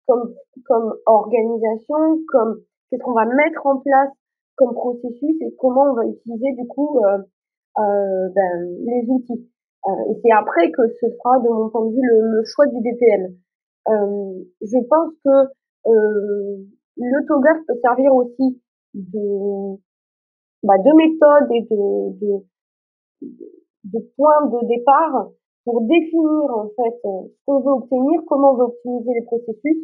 Speaker 1: comme organisation, comme qu'est-ce qu'on va mettre en place comme processus et comment on va utiliser du coup les outils. Et c'est après que se fera, de mon point de vue, le choix du BPM. Je pense que le TOGAF peut servir aussi de méthode et de point de départ pour définir en fait ce qu'on veut obtenir, comment on veut optimiser les processus,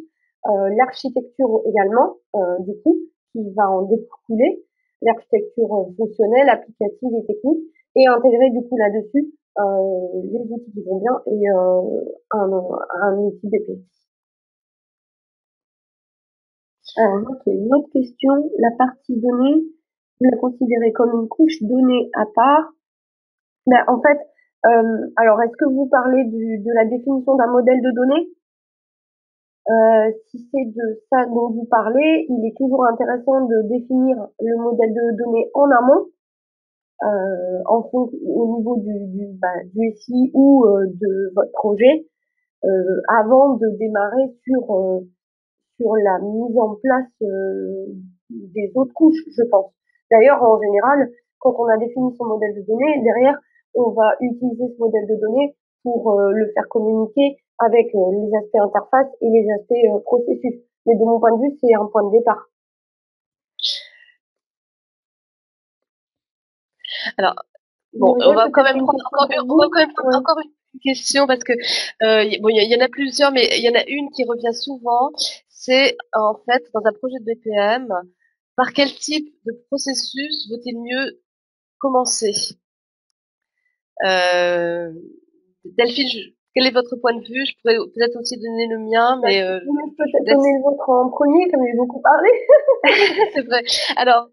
Speaker 1: l'architecture également, du coup, qui va en découler, l'architecture fonctionnelle, applicative et technique, et intégrer du coup là-dessus les outils qui vont bien et un outil BPM. Alors, donc, il y a une autre question. La partie donnée, vous la considérez comme une couche donnée à part. Ben, en fait, alors, est-ce que vous parlez de la définition d'un modèle de données? Si c'est de ça dont vous parlez, il est toujours intéressant de définir le modèle de données en amont, au niveau du SI ou de votre projet, avant de démarrer sur la mise en place des autres couches, je pense. D'ailleurs, en général, quand on a défini son modèle de données, derrière, on va utiliser ce modèle de données pour le faire communiquer avec les aspects interface et les aspects processus. Mais de mon point de vue, c'est un point de départ.
Speaker 2: Alors, bon, on va quand même prendre encore une question parce que bon, il y en a plusieurs, mais il y en a une qui revient souvent. C'est en fait dans un projet de BPM, par quel type de processus vaut-il mieux commencer? Delphine, quel est votre point de vue? Je pourrais peut-être aussi donner le mien,
Speaker 1: Bah,
Speaker 2: mais
Speaker 1: si vous voulez
Speaker 2: je vous
Speaker 1: peut-être
Speaker 2: laisse.
Speaker 1: donner le vôtre en premier, comme j'ai beaucoup parlé.
Speaker 2: C'est vrai. Alors,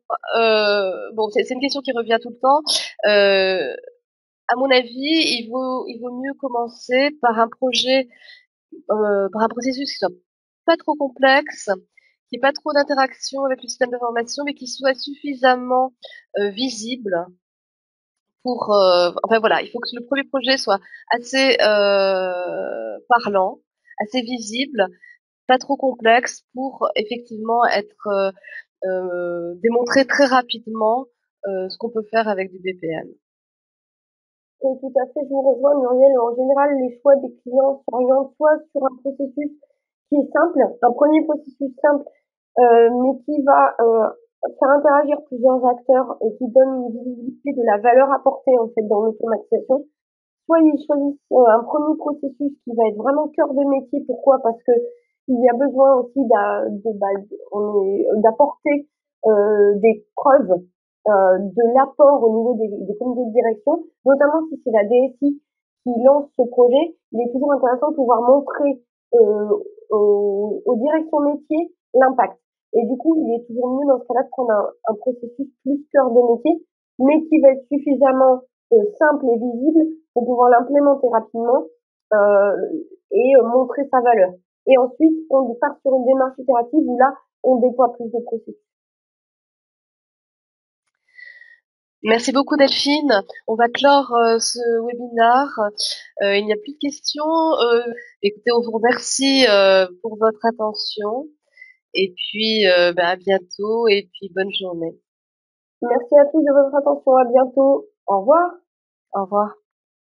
Speaker 2: bon, c'est une question qui revient tout le temps. Euh, à mon avis, il vaut mieux commencer par un processus qui soit pas trop complexe, qui ait pas trop d'interaction avec le système d'information, mais qui soit suffisamment visible pour. Enfin voilà, il faut que le premier projet soit assez parlant, assez visible, pas trop complexe pour effectivement être démontré très rapidement ce qu'on peut faire avec du BPM.
Speaker 1: Oui, tout à fait, je vous rejoins, Muriel. En général, les choix des clients s'orientent soit sur un processus qui est simple, un premier processus simple, mais qui va faire interagir plusieurs acteurs et qui donne une visibilité de la valeur apportée en fait dans l'automatisation. Soit ils choisissent un premier processus qui va être vraiment cœur de métier. Pourquoi? Parce que il y a besoin aussi d'apporter des preuves de l'apport au niveau des comités de direction, notamment si c'est la DSI qui lance ce projet. Il est toujours intéressant de pouvoir montrer euh, aux directions métiers l'impact. Et du coup, il est toujours mieux dans ce cas-là de prendre un processus plus cœur de métier, mais qui va être suffisamment simple et visible pour pouvoir l'implémenter rapidement euh, et montrer sa valeur. Et ensuite, on part sur une démarche itérative où là, on déploie plus de processus.
Speaker 2: Merci beaucoup Delphine. On va clore ce webinaire. Il n'y a plus de questions. Écoutez, on vous remercie pour votre attention et puis à bientôt et puis bonne journée.
Speaker 1: Merci à tous de votre attention. À bientôt. Au revoir.
Speaker 2: Au revoir.